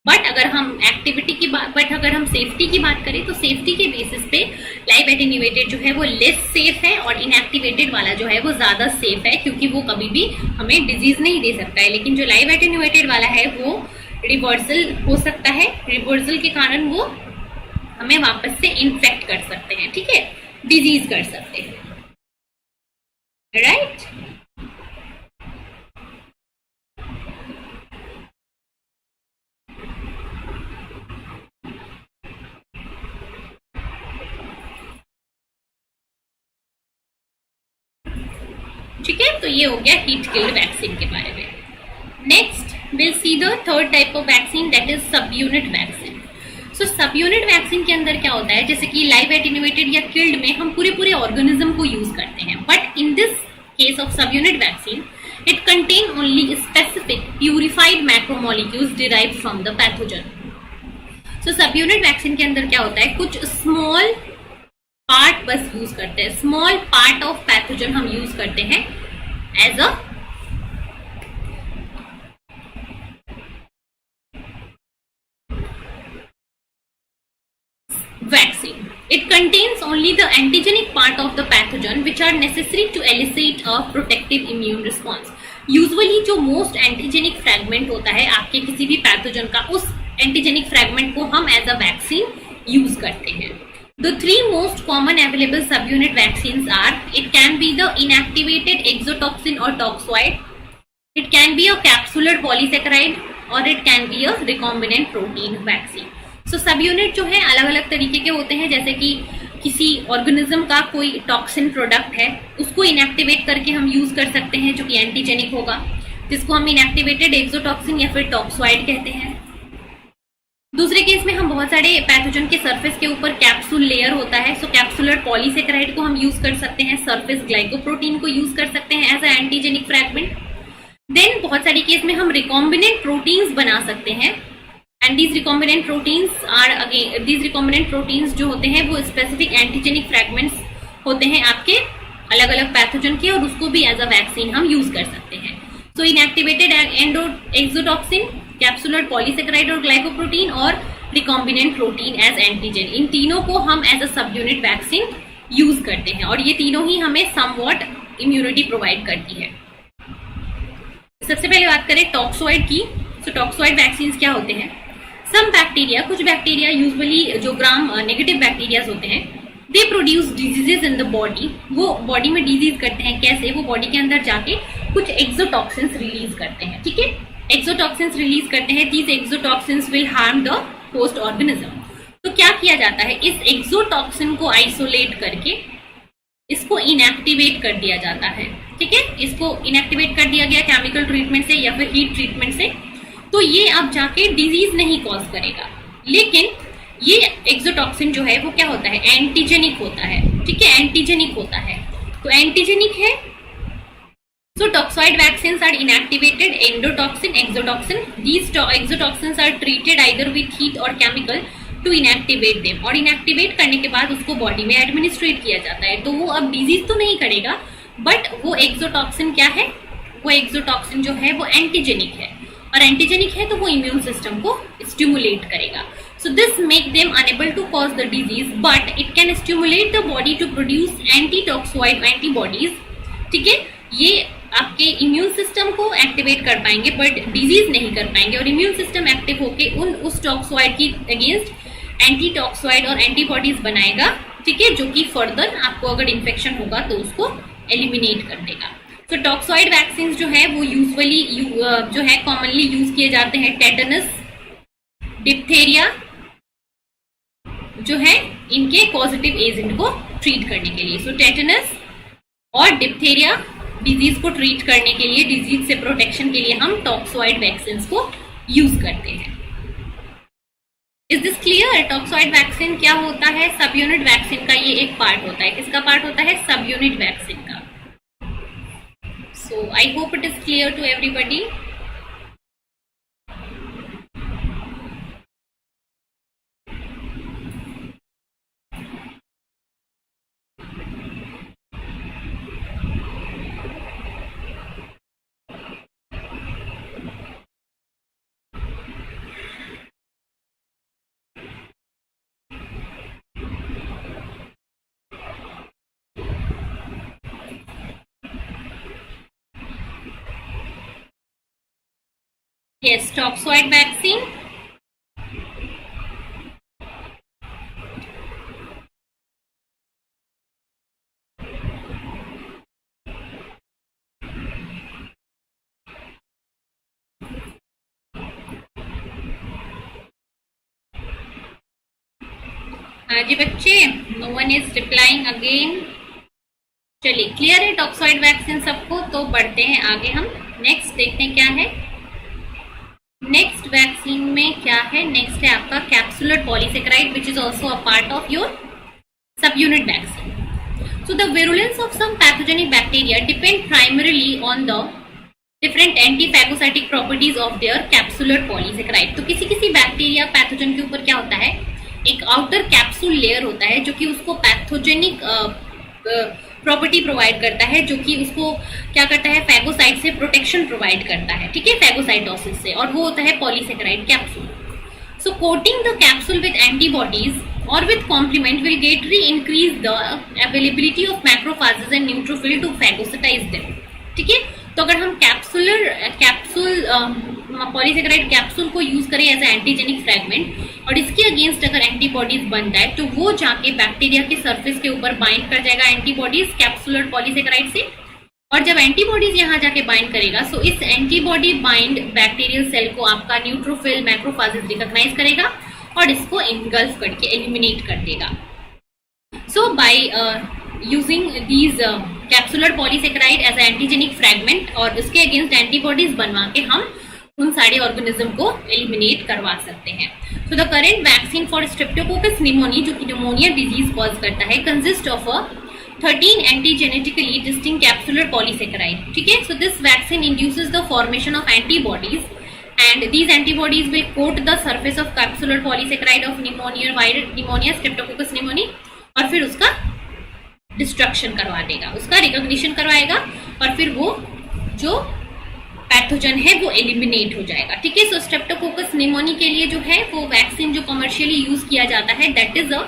But अगर हम एक्टिविटी की बात, बट अगर हम सेफ्टी की बात करें तो सेफ्टी के बेसिस पे लाइव एटेन्यूएटेड जो है वो लेस सेफ है और इनएक्टिवेटेड वाला जो है वो ज्यादा सेफ है, क्योंकि वो कभी भी हमें डिजीज नहीं दे सकता है। लेकिन जो लाइव एटेन्यूएटेड वाला है वो रिवर्सल हो सकता है, रिवर्सल के कारण वो हमें वापस से इन्फेक्ट कर सकते हैं, ठीक है, डिजीज कर सकते हैं, राइट। ठीक है, तो ये हो गया हीट किल्ड वैक्सीन के बारे में। Next will see the third type of vaccine, that is सब यूनिट वैक्सीन। सो सब यूनिट वैक्सीन के अंदर क्या होता है, जैसे कि लाइव एटेन्यूएटेड या किल्ड में हम पूरे ऑर्गेनिज्म को यूज करते हैं, but in this case of सब unit vaccine it contain only specific purified macromolecules derived from the pathogen. सो सब यूनिट वैक्सीन के अंदर क्या होता है, कुछ स्मॉल पार्ट बस यूज करते हैं, स्मॉल पार्ट ऑफ पैथोजन हम यूज करते हैं as a vaccine. It contains only the antigenic part of the pathogen which are necessary to elicit a protective immune response. Usually जो most antigenic fragment होता है आपके किसी भी पैथोजन का, उस antigenic fragment को हम as a vaccine use करते हैं। The three most common available subunit vaccines are, it can be the inactivated exotoxin or toxoid, it can be a capsular polysaccharide और it can be a recombinant protein vaccine. सो सब unit जो है अलग अलग तरीके के होते हैं, जैसे कि किसी ऑर्गेनिज्म का कोई टॉक्सिन प्रोडक्ट है उसको इनएक्टिवेट करके हम यूज कर सकते हैं जो कि एंटीजेनिक होगा, जिसको हम इनएक्टिवेटेड एक्सोटॉक्सिन या फिर टॉक्सॉइड कहते हैं। दूसरे केस में हम बहुत सारे पैथोजन के सरफेस के ऊपर कैप्सूल लेयर होता है, सो कैप्सुलर पॉलीसेकेराइड को हम यूज कर सकते हैं, सरफेस ग्लाइकोप्रोटीन को यूज कर सकते हैं as a antigenic fragment. Then बहुत सारे केस में हम रिकॉम्बिनेंट प्रोटीन्स बना सकते हैं, and these recombinant proteins are again, these recombinant proteins जो होते हैं वो स्पेसिफिक एंटीजेनिक फ्रैगमेंट्स होते हैं आपके अलग अलग पैथोजन के, और उसको भी एज अ वैक्सीन हम यूज कर सकते हैं। सो इनएक्टिवेटेड एक्सोटॉक्सिन, कैप्सुलर पॉलीसेकेराइड और ग्लाइकोप्रोटीन और रिकॉम्बिनेंट प्रोटीन एज एंटीजन, इन तीनों को हम एज अ सब यूनिट वैक्सीन यूज करते हैं, और ये तीनों ही हमें समवॉट इम्यूनिटी प्रोवाइड करती है। सबसे पहले बात करें टॉक्सॉइड की। सो टॉक्सॉइड वैक्सीन क्या होते हैं, सम बैक्टीरिया, कुछ बैक्टीरिया यूजुअली जो ग्राम नेगेटिव बैक्टीरिया होते हैं, they produce diseases in the body, वो बॉडी में डिजीज करते हैं। कैसे, वो बॉडी के अंदर जाके कुछ एक्सोटॉक्सिन्स रिलीज करते हैं, ठीक है, एक्सोटॉक्सिन्स रिलीज करते हैं, these exotoxins will harm the host organism. तो क्या किया जाता है, इस एक्सोटॉक्सिन को आइसोलेट करके इसको इनएक्टिवेट कर दिया जाता है, ठीक है, इसको इनएक्टिवेट कर दिया गया केमिकल ट्रीटमेंट से या फिर हीट ट्रीटमेंट से, तो ये अब जाके डिजीज नहीं कॉज करेगा। लेकिन ये एक्सोटॉक्सिन जो है वो क्या होता है, एंटीजेनिक होता है, ठीक है, एंटीजेनिक होता है, तो एंटीजेनिक है। So toxoid vaccines are inactivated endotoxin, exotoxin, these exotoxins are treated either with heat और केमिकल टू इनएक्टिवेट देम, और इनएक्टिवेट करने के बाद उसको बॉडी में एडमिनिस्ट्रेट किया जाता है, तो वो अब डिजीज तो नहीं करेगा, बट वो एक्सोटॉक्सिन क्या है, वो एक्सोटॉक्सिन जो है वो एंटीजेनिक है, और एंटीजेनिक है तो वो इम्यून सिस्टम को स्टिमुलेट करेगा। So this make them unable to cause the disease, but it can stimulate the body to produce antitoxoid antibodies, ठीक है, ये आपके इम्यून सिस्टम को एक्टिवेट कर पाएंगे बट डिजीज नहीं कर पाएंगे, और इम्यून सिस्टम एक्टिव होके उस टॉक्सॉइड की अगेंस्ट एंटीटॉक्सॉइड और एंटीबॉडीज बनाएगा, ठीक है, जो कि फर्दर आपको अगर इन्फेक्शन होगा तो उसको एलिमिनेट कर देगा। तो टॉक्सॉइड वैक्सीन जो है वो यूजुअली जो है कॉमनली यूज किए जाते हैं टेटनस, डिप्थेरिया जो है इनके पॉजिटिव एजेंट को ट्रीट करने के लिए। सो टेटनस और डिप्थेरिया डिजीज को ट्रीट करने के लिए, डिजीज से प्रोटेक्शन के लिए हम टॉक्सॉइड वैक्सीन को यूज करते हैं। Is this clear? Toxoid vaccine क्या होता है, सब यूनिट वैक्सीन का ये एक पार्ट होता है। किसका पार्ट होता है? सब यूनिट वैक्सीन का। So I hope it is clear to everybody. Yes, toxoid vaccine. हाँ जी बच्चे, no one is replying again. चलिए, क्लियर है टॉक्सॉइड वैक्सीन सबको? तो बढ़ते हैं आगे हम। नेक्स्ट देखते हैं क्या है। नेक्स्ट वैक्सीन में क्या है? नेक्स्ट है आपका capsular polysaccharide which is also a part of your subunit vaccine. So the virulence of some pathogenic bacteria depend primarily on the different antiphagocytic properties of their capsular polysaccharide. तो किसी किसी bacteria pathogen के ऊपर क्या होता है, एक outer capsule layer होता है जो कि उसको पैथोजेनिक प्रॉपर्टी प्रोवाइड करता है, जो कि उसको क्या करता है, फैगोसाइट से प्रोटेक्शन प्रोवाइड करता है, ठीक है, फैगोसाइटोसिस से, और वो होता है polysaccharide capsule. So coating the capsule with antibodies और with complement will greatly increase the availability of macrophages and neutrophil to phagocytize them, ठीक है। तो अगर हम कैप्सूल पॉलीसेकेराइड कैप्सूल को यूज करें एज ए एंटीजेनिक फ्रेगमेंट और इसके अगेंस्ट अगर एंटीबॉडीज बन जाए तो वो जाके बैक्टीरिया के सरफेस के ऊपर बाइंड कर जाएगा एंटीबॉडीज कैप्सुलर पॉलीसेकेराइड से, और जब एंटीबॉडीज यहाँ जाके बाइंड करेगा सो इस एंटीबॉडी बाइंड बैक्टीरियल सेल को आपका न्यूट्रोफिल मैक्रोफाजेस रिकॉग्नाइज करेगा और इसको इनगल्फ करके एलिमिनेट कर देगा। So by using these capsular polysaccharide as antigenic fragment और उसके अगेंस्ट एंटीबॉडीज बनवा के हम उन सारे ऑर्गेनिज्म को एलिमिनेट करवा सकते हैं। So the current vaccine for streptococcus pneumoniae, जो कि निमोनिया डिजीज कॉज करता है, consist of a 13 antigenetically distinct capsular polysaccharide, ठीक है। So this vaccine induces the formation of antibodies and these antibodies will coat the surface of capsular polysaccharide of pneumonia streptococcus pneumoniae और फिर उसका destruction करवा देगा, उसका रिकॉग्निशन करवाएगा और फिर वो जो पैथोजन है वो एलिमिनेट हो जाएगा, ठीक है। सो स्ट्रेप्टोकोकस निमोनी के लिए जो है वो वैक्सीन जो कमर्शियली यूज किया जाता है that is a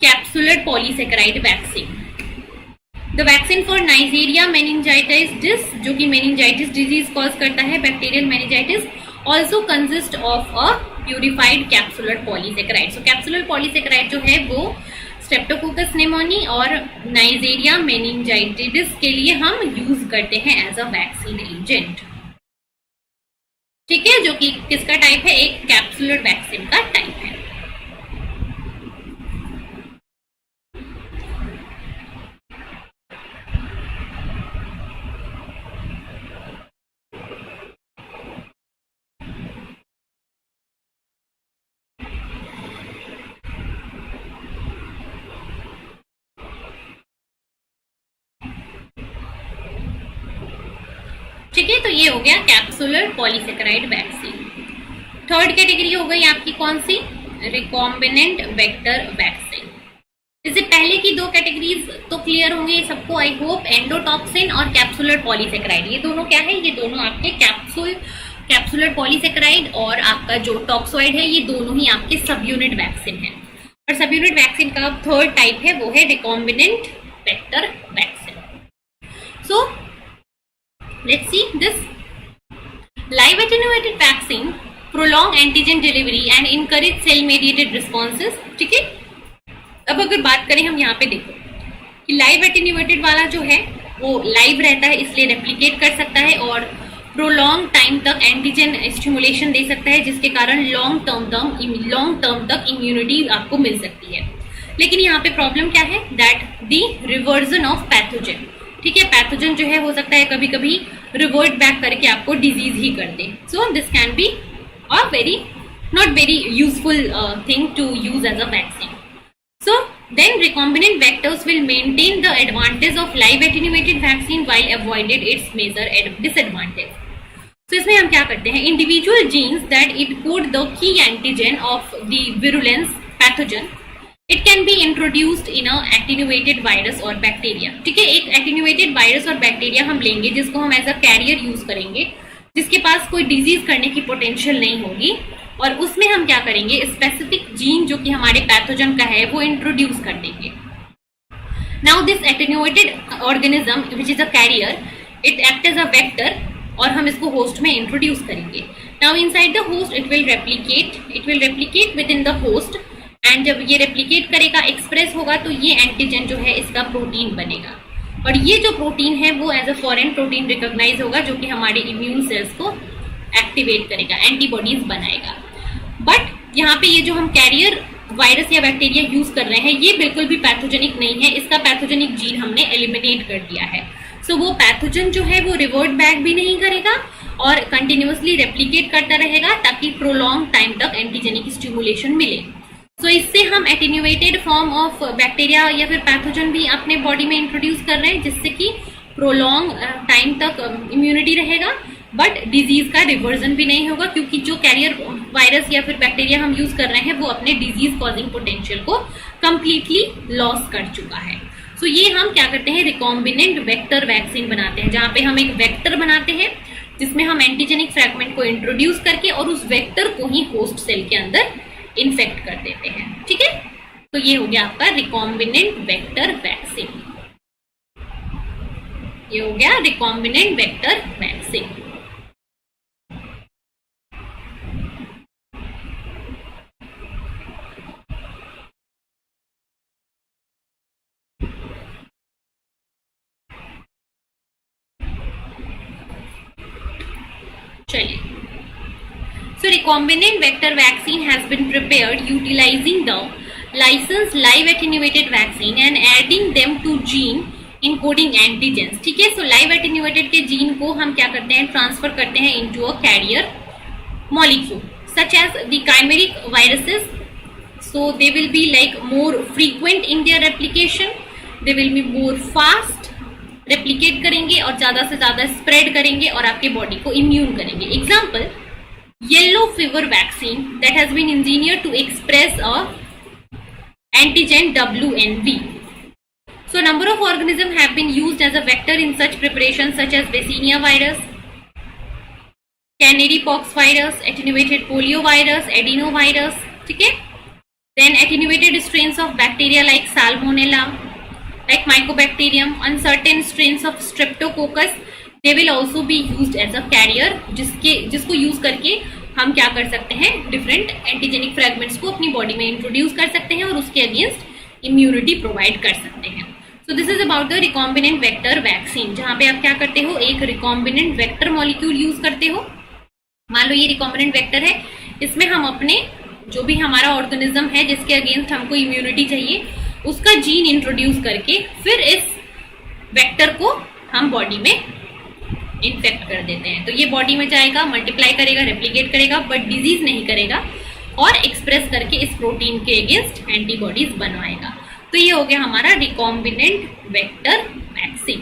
capsular polysaccharide vaccine. The vaccine for Nigeria meningitis, जो कि मेनिंजाइटिस डिजीज कॉज करता है, bacterial meningitis, also consist of a purified capsular polysaccharide. So capsular polysaccharide जो है वो स्ट्रेप्टोकोकस निमोनी और नाइजेरिया मेनिंजाइटिस के लिए हम यूज करते हैं एज अ वैक्सीन एजेंट, ठीक है, जो कि किसका टाइप है, एक कैप्सुलर वैक्सीन का टाइप है। ठीक है, तो ये हो गया capsular polysaccharide vaccine. Third category हो गई आपकी कौन सी, रिकॉम्बिनेंट वेक्टर वैक्सीन। इससे पहले की दो कैटेगरीज तो क्लियर होंगे सबको आई होप, एंडोटॉक्सिन और कैप्सुलर पॉलीसेकेराइड। ये दोनों क्या है, ये दोनों आपके कैप्सुलर पॉलीसेकेराइड और आपका जो टॉक्सॉइड है ये दोनों ही आपके सब यूनिट वैक्सीन है। और सब यूनिट वैक्सीन का थर्ड टाइप है वो है recombinant vector vaccine. So let's see this live attenuated vaccine prolong antigen delivery and encourage cell mediated responses, ठीक है। अब अगर बात करें हम यहाँ पे देखो कि लाइव एटेन्यूएटेड वाला जो है वो लाइव रहता है इसलिए रेप्लिकेट कर सकता है और प्रोलॉन्ग टाइम तक एंटीजन स्टिमुलेशन दे सकता है जिसके कारण लॉन्ग टर्म तक इम्यूनिटी आपको मिल सकती है। लेकिन यहाँ पे प्रॉब्लम क्या है, that the reversion of pathogen, ठीक है, पैथोजन जो है हो सकता है कभी कभी रिवर्ट बैक करके आपको डिजीज ही कर दे। So this can be a not very useful thing to use as a vaccine. So then recombinant vectors will maintain the advantage of live attenuated vaccine while avoided its major disadvantage. So इसमें हम क्या करते हैं, individual genes that encode the key antigen of the virulence pathogen, it can be introduced in a attenuated virus or bacteria, ठीक है। एक attenuated virus और bacteria हम लेंगे जिसको हम एज अ कैरियर यूज करेंगे, जिसके पास कोई डिजीज करने की पोटेंशियल नहीं होगी, और उसमें हम क्या करेंगे, स्पेसिफिक जीन जो कि हमारे पैथोजन का है वो इंट्रोड्यूस कर देंगे। Now this attenuated organism which is a career, it act as a vector और हम इसको होस्ट में इंट्रोड्यूस करेंगे। Now inside the host it will replicate with in the host, and जब ये रेप्लिकेट करेगा, एक्सप्रेस होगा, तो ये एंटीजन जो है इसका प्रोटीन बनेगा, और ये जो प्रोटीन है वो as a foreign protein recognise होगा, जो कि हमारे इम्यून सेल्स को एक्टिवेट करेगा, एंटीबॉडीज बनाएगा। बट यहाँ पे ये जो हम कैरियर वायरस या बैक्टीरिया यूज कर रहे हैं, ये बिल्कुल भी पैथोजेनिक नहीं है, इसका पैथोजेनिक जीन हमने एलिमिनेट कर दिया है। सो वो पैथोजन जो है वो रिवर्ट बैक भी नहीं करेगा और कंटिन्यूअसली रेप्लिकेट करता रहेगा, ताकि प्रोलॉन्ग टाइम तक एंटीजेनिक स्टिमुलेशन मिले। सो इससे हम एटेन्यूएटेड फॉर्म ऑफ बैक्टीरिया या फिर पैथोजन भी अपने बॉडी में इंट्रोड्यूस कर रहे हैं, जिससे कि प्रोलॉन्ग टाइम तक इम्यूनिटी रहेगा, बट डिजीज का रिवर्जन भी नहीं होगा, क्योंकि जो कैरियर वायरस या फिर बैक्टीरिया हम यूज कर रहे हैं वो अपने डिजीज कॉजिंग पोटेंशियल को कंप्लीटली लॉस कर चुका है। सो ये हम क्या करते हैं, रिकॉम्बिनेंट वेक्टर वैक्सीन बनाते हैं, जहां पे हम एक वेक्टर बनाते हैं जिसमें हम एंटीजेनिक फ्रैगमेंट को इंट्रोड्यूस करके और उस वेक्टर को ही होस्ट सेल के अंदर इन्फेक्ट कर देते हैं। ठीक है, तो ये हो गया आपका रिकॉम्बिनेंट वेक्टर वैक्सीन। ये हो गया रिकॉम्बिनेंट वेक्टर वैक्सीन। चलिए, so recombinant vector vaccine has been prepared utilizing the licensed live attenuated vaccine and adding them to gene encoding antigens। ठीक है, so live attenuated के जीन को हम क्या करते हैं, ट्रांसफर करते हैं into a carrier molecule such as the chimeric viruses, so they will be like more frequent in their replication, they will be more fast, replicate करेंगे और ज्यादा से ज्यादा स्प्रेड करेंगे और आपके बॉडी को इम्यून करेंगे। Example, yellow fever vaccine that has been engineered to express a antigen WNV। So number of organisms have been used as a vector in such preparations such as Vaccinia virus, Canary pox virus, attenuated polio virus, adenovirus, ठीक है। Then attenuated strains of bacteria like Salmonella, like Mycobacterium, and certain strains of Streptococcus, they will also be used as a carrier, जिसको use करके हम क्या कर सकते हैं, different antigenic fragments को अपनी बॉडी में इंट्रोड्यूस कर सकते हैं और उसके अगेंस्ट इम्यूनिटी प्रोवाइड कर सकते हैं। So this is about the recombinant vector vaccine, जहां पे आप क्या करते हो, एक रिकॉम्बिनेंट वेक्टर मॉलिक्यूल यूज करते हो। मान लो ये रिकॉम्बिनेंट वेक्टर है, इसमें हम अपने जो भी हमारा ऑर्गेनिज्म है जिसके अगेंस्ट हमको इम्यूनिटी चाहिए, उसका जीन इंट्रोड्यूस करके फिर इस वेक्टर को हम बॉडी में इन्फेक्ट कर देते हैं। तो ये बॉडी में जाएगा, मल्टीप्लाई करेगा, रेप्लिकेट करेगा, बट डिजीज नहीं करेगा, और एक्सप्रेस करके इस प्रोटीन के अगेंस्ट एंटीबॉडीज बनवाएगा। तो ये हो गया हमारा रिकॉम्बिनेंट वेक्टर वैक्सीन।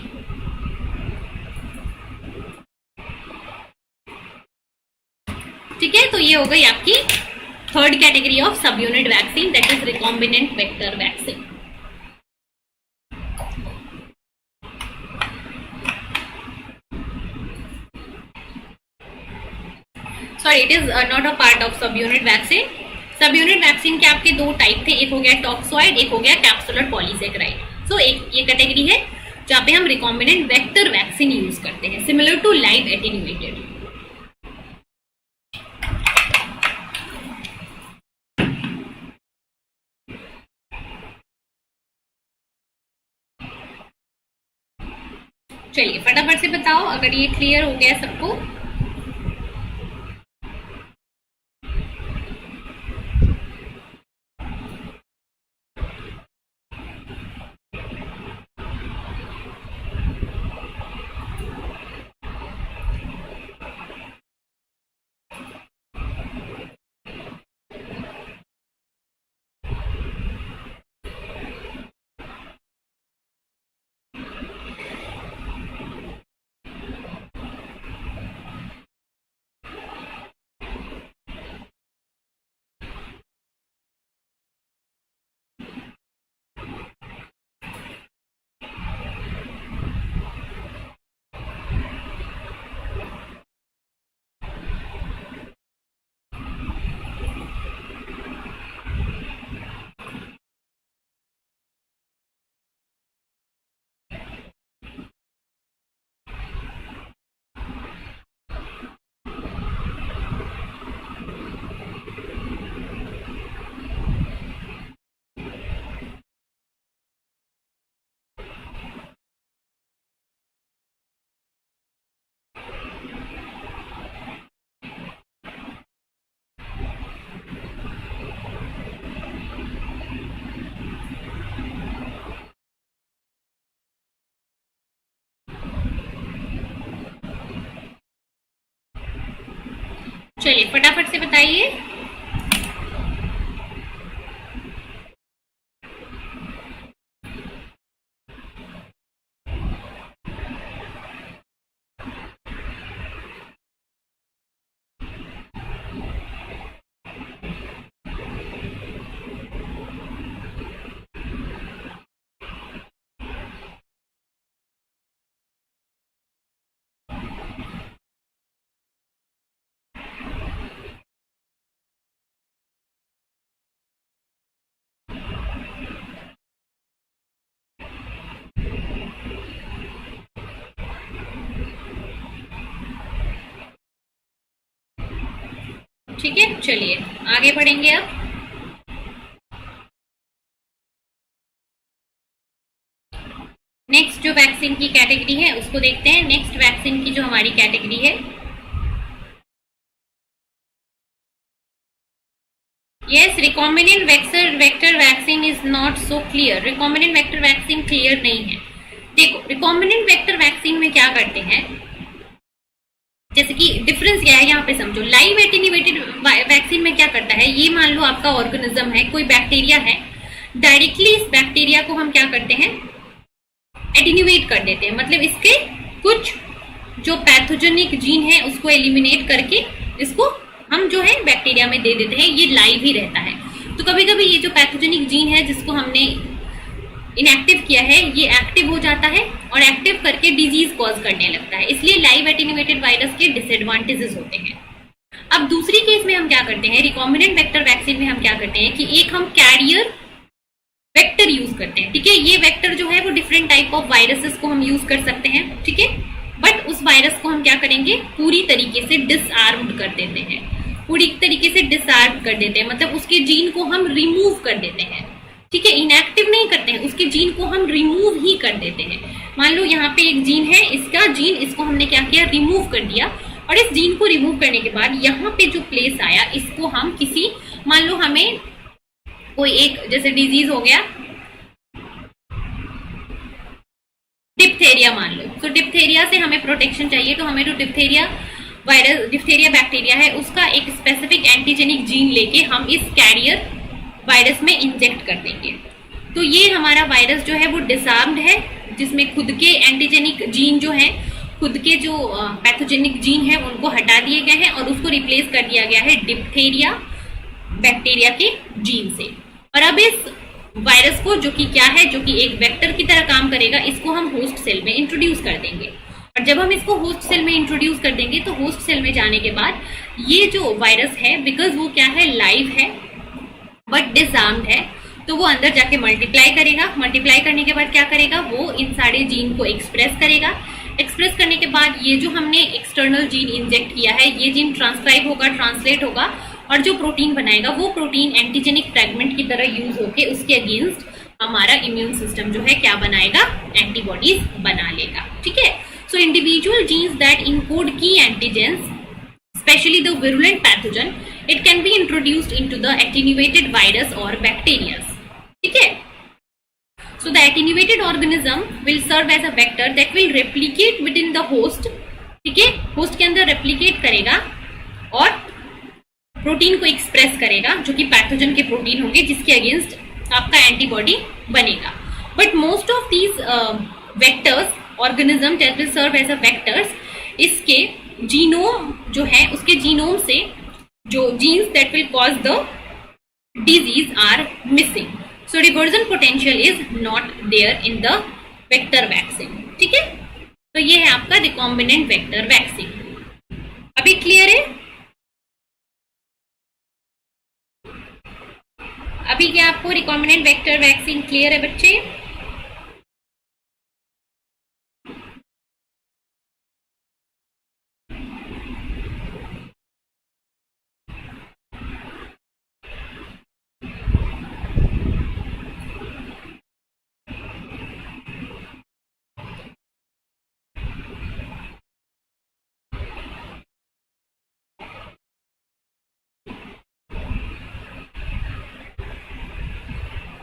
ठीक है, तो ये हो गई आपकी थर्ड कैटेगरी ऑफ सब unit vaccine, that is recombinant vector vaccine. Sorry, it is not a part of सब unit vaccine. Subunit vaccine के आपके दो टाइप थे, एक हो गया टॉक्सॉइड, एक हो गया कैप्सुलर पॉलीसेकेराइड। सो एक ये कैटेगरी है जहां पे हम रिकॉम्बिनेंट वेक्टर वैक्सीन यूज करते हैं, सिमिलर टू लाइव एटेन्यूएटेड। चलिए फटाफट से बताओ अगर ये क्लियर हो गया सबको। चलिए फटाफट से बताइए। ठीक है, चलिए आगे बढ़ेंगे अब। नेक्स्ट जो वैक्सीन की कैटेगरी है उसको देखते हैं। नेक्स्ट वैक्सीन की जो हमारी कैटेगरी है, yes, recombinant vector vaccine is not so clear. Recombinant vector vaccine clear नहीं है। देखो रिकॉम्बिनेंट वेक्टर वैक्सीन में क्या करते हैं, जैसे कि डिफरेंस क्या है यहाँ पे समझो। लाइव एटेन्यूएटेड वैक्सीन में क्या करता है, ये मान लो आपका ऑर्गेनिज्म है, कोई बैक्टीरिया है, डायरेक्टली इस बैक्टीरिया को हम क्या करते हैं, एटेन्यूएट कर देते हैं। मतलब इसके कुछ जो पैथोजेनिक जीन है उसको एलिमिनेट करके इसको हम जो है बैक्टीरिया में दे देते हैं। ये लाइव ही रहता है। तो कभी कभी ये जो पैथोजेनिक जीन है जिसको हमने इनएक्टिव किया है, ये एक्टिव हो जाता है और एक्टिव करके डिजीज कॉज करने लगता है। इसलिए लाइव एटेन्यूएटेड वायरस के डिसएडवांटेजेस होते हैं। अब दूसरी केस में हम क्या करते हैं, रिकॉम्बिनेंट वेक्टर वैक्सीन में हम क्या करते हैं कि एक हम कैरियर वेक्टर यूज करते हैं। ठीक है, ये वेक्टर जो है वो डिफरेंट टाइप ऑफ वायरसेस को हम यूज कर सकते हैं। ठीक है, बट उस वायरस को हम क्या करेंगे, पूरी तरीके से डिसआर्म्ड कर देते हैं। पूरी तरीके से डिसआर्म कर देते हैं, मतलब उसके जीन को हम रिमूव कर देते हैं। ठीक है, इनएक्टिव नहीं करते हैं, उसके जीन को हम रिमूव ही कर देते हैं। मान लो यहाँ पे एक जीन है, इसका जीन, इसको हमने क्या किया, रिमूव कर दिया। और इस जीन को रिमूव करने के बाद यहाँ पे जो प्लेस आया, इसको हम किसी, मान लो हमें कोई एक जैसे डिजीज हो गया, डिप्थेरिया मान लो, तो डिप्थेरिया से हमें प्रोटेक्शन चाहिए, तो हमें जो डिप्थेरिया वायरस, डिप्थेरिया बैक्टीरिया है, उसका एक स्पेसिफिक एंटीजेनिक जीन लेके हम इस कैरियर वायरस में इंजेक्ट कर देंगे। तो ये हमारा वायरस जो है वो डिसआर्म्ड है, जिसमें खुद के एंटीजेनिक जीन जो है, खुद के जो पैथोजेनिक जीन है उनको हटा दिए गए हैं और उसको रिप्लेस कर दिया गया है डिप्थेरिया बैक्टीरिया के जीन से। और अब इस वायरस को, जो कि क्या है, जो कि एक वेक्टर की तरह काम करेगा, इसको हम होस्ट सेल में इंट्रोड्यूस कर देंगे। और जब हम इसको होस्ट सेल में इंट्रोड्यूस कर देंगे तो होस्ट सेल में जाने के बाद ये जो वायरस है, बिकॉज वो क्या है, लाइव है बट डिसआर्म्ड है, तो वो अंदर जाके मल्टीप्लाई करेगा। मल्टीप्लाई करने के बाद क्या करेगा, वो इन सारे जीन को एक्सप्रेस करेगा। एक्सप्रेस करने के बाद ये जो हमने एक्सटर्नल जीन इंजेक्ट किया है, ये जीन ट्रांसक्राइब होगा, ट्रांसलेट होगा, और जो प्रोटीन बनाएगा वो प्रोटीन एंटीजेनिक फ्रेगमेंट की तरह यूज होके उसके अगेंस्ट हमारा इम्यून सिस्टम जो है क्या बनाएगा, एंटीबॉडीज बना लेगा। ठीक है, so individual genes that encode की antigens, especially the virulent pathogen, it can be introduced into the attenuated virus or bacteria. ठीक है, so the attenuated organism will serve as a vector that will replicate within the host. ठीक है, host के अंदर replicate करेगा और protein को express करेगा, जो कि पैथोजन के प्रोटीन होंगे जिसके अगेंस्ट आपका एंटीबॉडी बनेगा। But most of these vectors, organism that will serve as a vectors, इसके जीनोम जो है, उसके जीनोम से जो genes that will cause the disease are missing, so reversion potential is not there in the vector vaccine. ठीक है, तो ये है आपका रिकॉम्बिनेंट वेक्टर वैक्सीन। अभी क्लियर है? अभी क्या आपको रिकॉम्बिनेंट वेक्टर वैक्सीन क्लियर है बच्चे?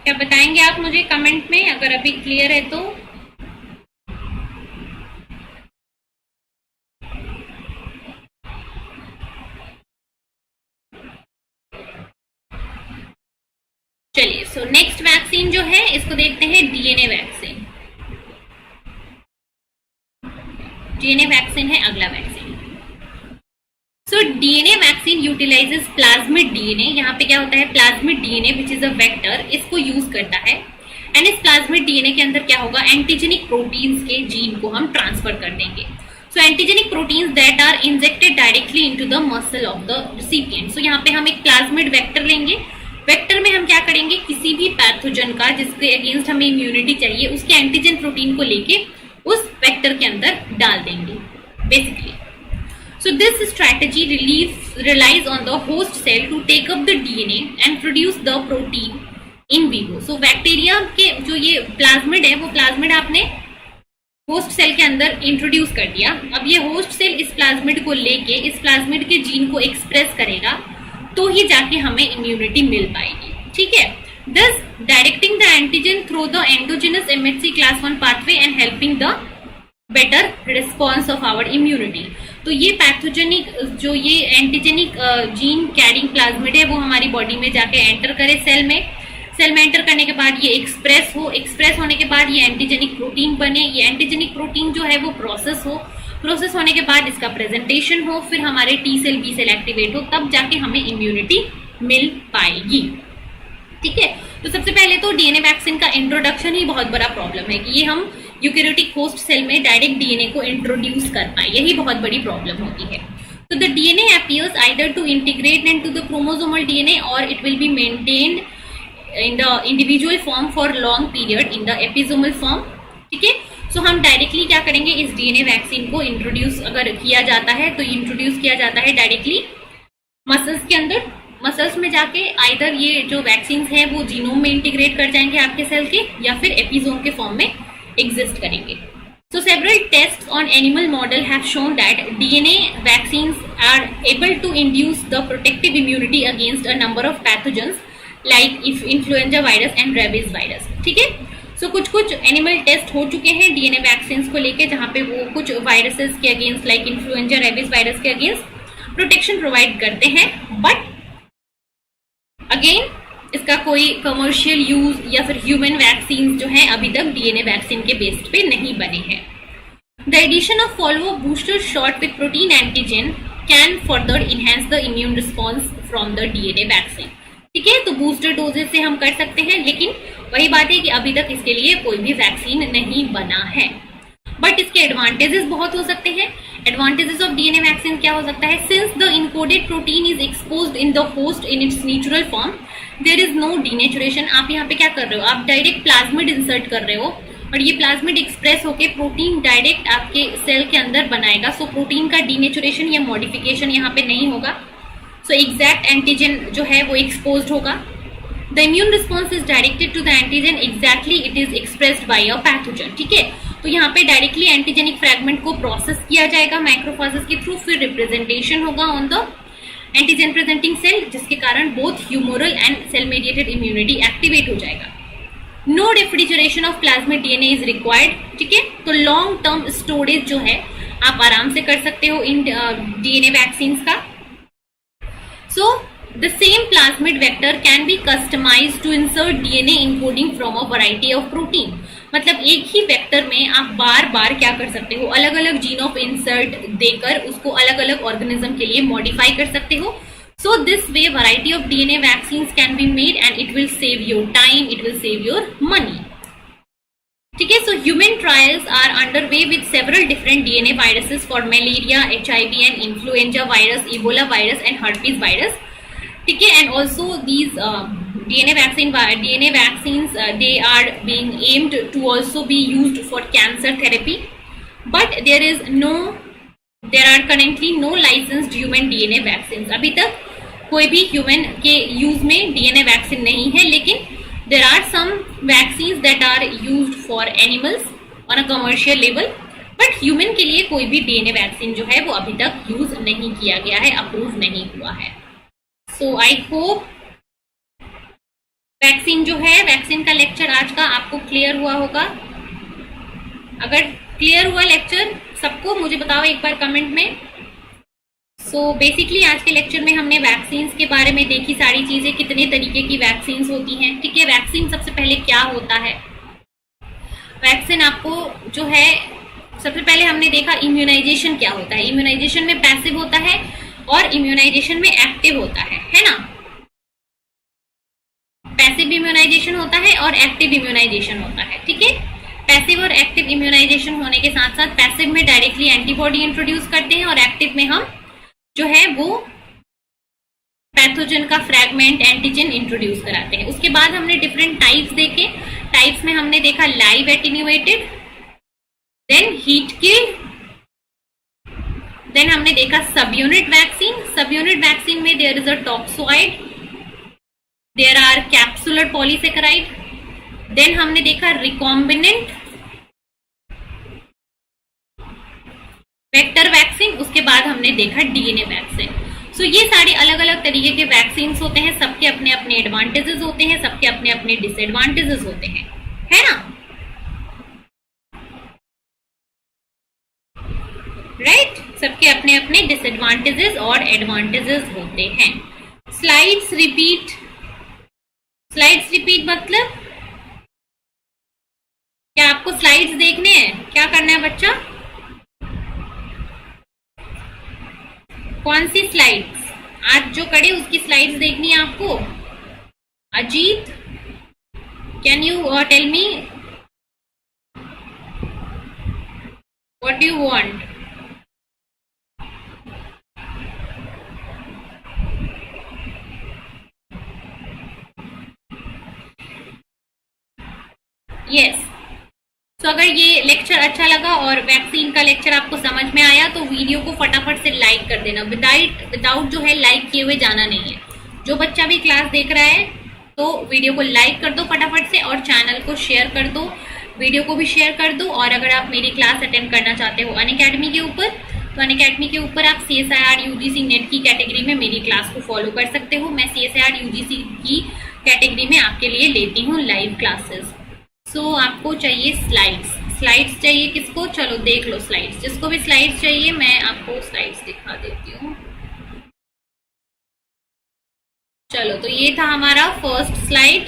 क्या बताएंगे आप मुझे कमेंट में, अगर अभी क्लियर है तो? सो नेक्स्ट वैक्सीन जो है इसको देखते हैं डीएनए वैक्सीन। डीएनए वैक्सीन है अगला vaccine. So DNA vaccine utilises plasmid DNA. यहाँ पे क्या होता है, plasmid DNA which is a vector, इसको यूज करता है। एंड इस प्लाज्मिड डीएनए के अंदर क्या होगा, एंटीजेनिक प्रोटीन्स के जीन को हम ट्रांसफर कर देंगे। So antigenic proteins that are injected directly into the muscle of the recipient. So यहाँ पे हम एक प्लाज्मिड वेक्टर लेंगे। वेक्टर में हम क्या करेंगे, किसी भी पैथोजन का जिसके अगेंस्ट हमें इम्यूनिटी चाहिए उसके एंटीजन प्रोटीन को लेके उस वेक्टर के अंदर डाल देंगे basically. So this strategy relies on the host cell to take up the DNA and produce the protein in vivo. So bacteria के जो ये प्लाज्मिड है वो प्लाज्मिड आपने होस्ट सेल के अंदर इंट्रोड्यूस कर दिया। अब ये होस्ट सेल इस प्लाज्मिड को लेके इस प्लाज्मिड के जीन को एक्सप्रेस करेगा तो ही जाके हमें इम्यूनिटी मिल पाएगी, ठीक है। Thus directing the antigen through the endogenous MHC class 1 pathway and helping the better response of our immunity. तो ये पैथोजेनिक जो ये एंटीजेनिक जीन कैरिंग प्लाज्मिड है वो हमारी बॉडी में जाके एंटर करे सेल में एंटर करने के बाद ये एक्सप्रेस होने के बाद ये एंटीजेनिक प्रोटीन बने। ये एंटीजेनिक प्रोटीन जो है वो प्रोसेस होने के बाद इसका प्रेजेंटेशन हो, फिर हमारे T cell B cell activate हो, तब जाके हमें इम्यूनिटी मिल पाएगी, ठीक है। तो सबसे पहले तो डीएनए वैक्सीन का इंट्रोडक्शन ही बहुत बड़ा प्रॉब्लम है कि ये हम यूकैरियोटिक होस्ट सेल में डायरेक्ट डीएनए को इंट्रोड्यूस कर पाए, यही बहुत बड़ी प्रॉब्लम होती है। तो the DNA appears either to integrate into the chromosomal DNA और it will be maintained in the individual form for long period in the episomal form, ठीक है। सो हम डायरेक्टली क्या करेंगे, इस डीएनए वैक्सीन को इंट्रोड्यूस अगर किया जाता है तो इंट्रोड्यूस किया जाता है डायरेक्टली मसल्स के अंदर। मसल्स में जाके आइदर ये जो वैक्सीन है वो जीनोम में इंटीग्रेट कर जाएंगे आपके सेल के, या फिर एपिसोम के फॉर्म में एग्जिस्ट करेंगे। So several tests on animal model have shown that DNA vaccines are able to induce the protective immunity against a number of pathogens like if influenza virus and rabies virus, ठीक है। So कुछ animal test हो चुके हैं DNA vaccine को लेके जहाँ पे वो कुछ वायरसेस के against like influenza rabies virus के अगेंस्ट प्रोटेक्शन प्रोवाइड करते हैं, बट अगेन इसका कोई कमर्शियल यूज या फिर ह्यूमन वैक्सीन जो है अभी तक डीएनए वैक्सीन के बेस्ड पे नहीं बने हैं। The addition of follow booster shot with protein antigen can further enhance the immune response from the DNA vaccine, ठीक है। तो बूस्टर डोजेस से हम कर सकते हैं, लेकिन वही बात है कि अभी तक इसके लिए कोई भी वैक्सीन नहीं बना है, बट इसके एडवांटेजेस बहुत हो सकते हैं। एडवांटेजेस ऑफ डीएनए वैक्सीन क्या हो सकता है, since the encoded protein is exposed in the host in its natural form there is no denaturation. आप यहाँ पे क्या कर रहे हो, आप डायरेक्ट प्लाज्मिड इंसर्ट कर रहे हो और ये प्लाज्मिड एक्सप्रेस होके प्रोटीन डायरेक्ट आपके सेल के अंदर बनाएगा। सो प्रोटीन का डीनेचुरेशन या मॉडिफिकेशन यहाँ पे नहीं होगा। सो एग्जैक्ट एंटीजन जो है वो एक्सपोज्ड होगा। The immune response is directed to the antigen exactly it is expressed by a pathogen, ठीक है। तो यहाँ पे डायरेक्टली एंटीजेनिक फ्रैगमेंट को प्रोसेस किया जाएगा माइक्रोफाजेस के थ्रू, फिर रिप्रेजेंटेशन होगा on the antigen presenting cell, जिसके कारण both humoral and cell mediated immunity activate हो जाएगा। No refrigeration of plasmid DNA is required, ठीक है। तो लॉन्ग टर्म स्टोरेज जो है आप आराम से कर सकते हो इन डीएनए वैक्सीन का। So the same plasmid vector can be customised to insert DNA encoding from a variety of protein. मतलब एक ही वेक्टर में आप बार बार क्या कर सकते हो, अलग अलग जीन ऑफ इंसर्ट देकर उसको अलग अलग ऑर्गेनिज्म के लिए मॉडिफाई कर सकते हो। So this way variety of DNA vaccines can be made and it will save your time, it will save your money, ठीक है। So human trials are under way with several different DNA viruses for malaria, HIV and influenza virus, Ebola virus and herpes virus, ठीक है। And also these DNA vaccines they are being aimed to also be used for cancer therapy, but there are currently no licensed human DNA vaccines. अभी तक कोई भी human के use में DNA vaccine नहीं है, लेकिन there are some vaccines that are used for animals on a commercial level, but human के लिए कोई भी डीएनए वैक्सीन जो है वो अभी तक यूज नहीं किया गया है, अप्रूव नहीं हुआ है। सो आई होप वैक्सीन जो है, वैक्सीन का लेक्चर आज का आपको क्लियर हुआ होगा। अगर क्लियर हुआ लेक्चर सबको मुझे बताओ एक बार कमेंट में। सो बेसिकली आज के लेक्चर में हमने वैक्सीन के बारे में देखी सारी चीजें, कितने तरीके की वैक्सीन होती हैं। ठीक है, वैक्सीन सबसे पहले क्या होता है। वैक्सीन आपको जो है, सबसे पहले हमने देखा इम्यूनाइजेशन क्या होता है। इम्यूनाइजेशन में पैसिव होता है और इम्यूनाइजेशन में एक्टिव होता है ना। पैसिव इम्यूनाइजेशन होता है और एक्टिव इम्यूनाइजेशन होता है। ठीक है, पैसिव और एक्टिव इम्यूनाइजेशन होने के साथ साथ पैसिव में डायरेक्टली एंटीबॉडी इंट्रोड्यूस करते हैं और एक्टिव में हम जो है वो पैथोजन का फ्रैगमेंट एंटीजन इंट्रोड्यूस कराते हैं। उसके बाद हमने डिफरेंट टाइप्स देखे। टाइप्स में हमने देखा live attenuated, then heat killed, then हमने देखा subunit vaccine. Subunit vaccine में there is a toxoid, there are capsular polysaccharide. Then हमने देखा रिकॉम्बिनेंट वेक्टर वैक्सीन। उसके बाद हमने देखा डीएनए वैक्सीन। सो ये सारे अलग अलग तरीके के वैक्सीन होते हैं, सबके अपने अपने एडवांटेजेस होते हैं, सबके अपने अपने डिसएडवांटेजेस होते हैं, है ना। राइट, सबके अपने अपने डिसएडवांटेजेस और एडवांटेजेस होते हैं। Slides repeat. स्लाइड्स रिपीट मतलब क्या आपको स्लाइड्स देखने हैं? क्या करना है बच्चा? कौन सी स्लाइड्स? आज जो कड़े उसकी स्लाइड्स देखनी है आपको। Ajit, can you tell me what you want? Yes. तो अगर ये लेक्चर अच्छा लगा और वैक्सीन का लेक्चर आपको समझ में आया तो वीडियो को फटाफट से लाइक कर देना। विदाउट जो है लाइक किए हुए जाना नहीं है। जो बच्चा भी क्लास देख रहा है तो वीडियो को लाइक कर दो फटाफट से और चैनल को शेयर कर दो, वीडियो को भी शेयर कर दो। और अगर आप मेरी क्लास अटेंड करना चाहते हो अनअकैडमी के ऊपर, तो अनअकैडमी के ऊपर आप CSIR UGC नेट की कैटेगरी में मेरी क्लास को फॉलो कर सकते हो। मैं CSIR UGC की कैटेगरी में आपके लिए लेती हूँ लाइव क्लासेस। सो आपको चाहिए स्लाइड्स। स्लाइड्स चाहिए किसको? चलो देख लो स्लाइड्स। जिसको भी स्लाइड्स चाहिए मैं आपको स्लाइड्स दिखा देती हूँ। चलो, तो ये था हमारा फर्स्ट स्लाइड।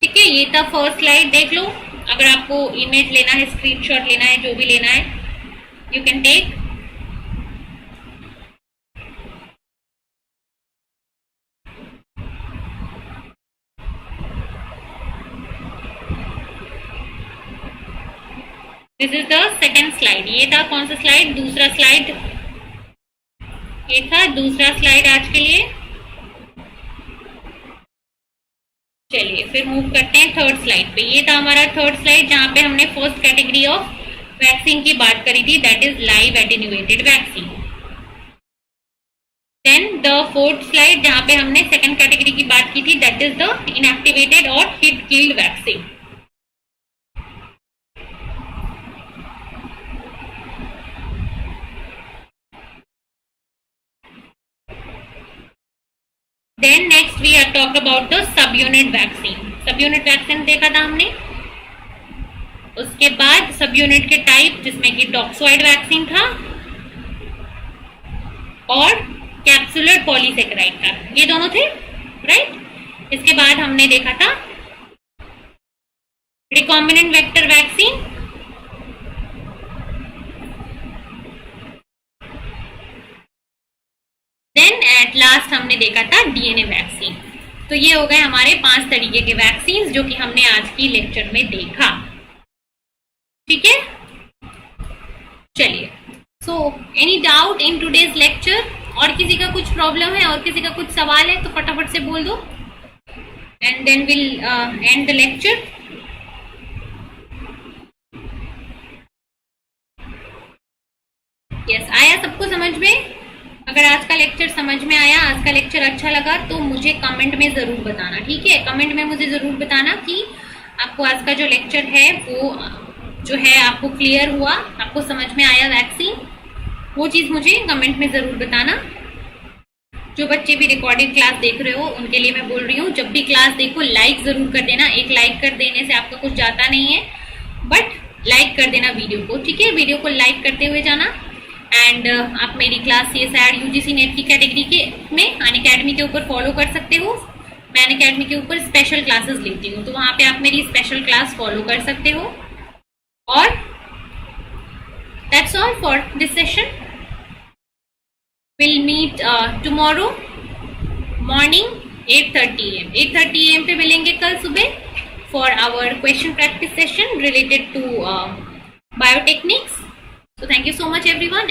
ठीक है, ये था फर्स्ट स्लाइड, देख लो। अगर आपको इमेज लेना है, स्क्रीनशॉट लेना है, जो भी लेना है, you can take. This is the second slide. ये था कौन सा स्लाइड? दूसरा स्लाइड। ये था दूसरा स्लाइड आज के लिए। चलिए फिर मूव करते हैं थर्ड स्लाइड पे। ये था हमारा थर्ड स्लाइड जहां पे हमने फर्स्ट कैटेगरी ऑफ वैक्सीन की बात करी थी, that is live attenuated vaccine. Then the fourth slide जहां पे हमने सेकेंड कैटेगरी की बात की थी, दैट इज द इनएक्टिवेटेड और heat killed vaccine. Then next we have talked about the subunit vaccine. Subunit vaccine देखा था हमने। उसके बाद सबयूनिट के टाइप, जिसमें कि टॉक्सोइड वैक्सीन था और कैप्सुलर पॉलीसेकेराइड था, ये दोनों थे, राइट। इसके बाद हमने देखा था recombinant vector vaccine, then at last हमने देखा था डीएनए वैक्सीन। तो ये हो गए हमारे 5 तरीके के वैक्सीन जो कि हमने आज की लेक्चर में देखा। ठीक है, चलिए। So any doubt in today's lecture? और किसी का कुछ प्रॉब्लम है और किसी का कुछ सवाल है तो फटाफट से बोल दो and then will end the lecture. Yes, आया सबको समझ में? अगर आज का लेक्चर समझ में आया, आज का लेक्चर अच्छा लगा तो मुझे कमेंट में जरूर बताना। ठीक है, कमेंट में मुझे जरूर बताना कि आपको आज का जो लेक्चर है वो जो है आपको क्लियर हुआ, आपको समझ में आया वैक्सीन, वो चीज़ मुझे कमेंट में ज़रूर बताना। जो बच्चे भी रिकॉर्डेड क्लास देख रहे हो उनके लिए मैं बोल रही हूँ, जब भी क्लास देखो लाइक ज़रूर कर देना। एक लाइक कर देने से आपका कुछ जाता नहीं है, बट लाइक कर देना वीडियो को, ठीक है, वीडियो को लाइक करते हुए जाना। एंड आप मेरी क्लास CSIR UGC नेट की कैटेगरी के में अनअकैडमी के ऊपर फॉलो कर सकते हो। मैं अनअकैडमी के ऊपर स्पेशल क्लासेस लेती हूँ, तो वहाँ पे आप मेरी स्पेशल क्लास फॉलो कर सकते हो। और that's all for this session. Will meet tomorrow morning 8:30 AM। 8:30 AM पे मिलेंगे कल सुबह for our question practice session related to biotechnics. So thank you so much everyone.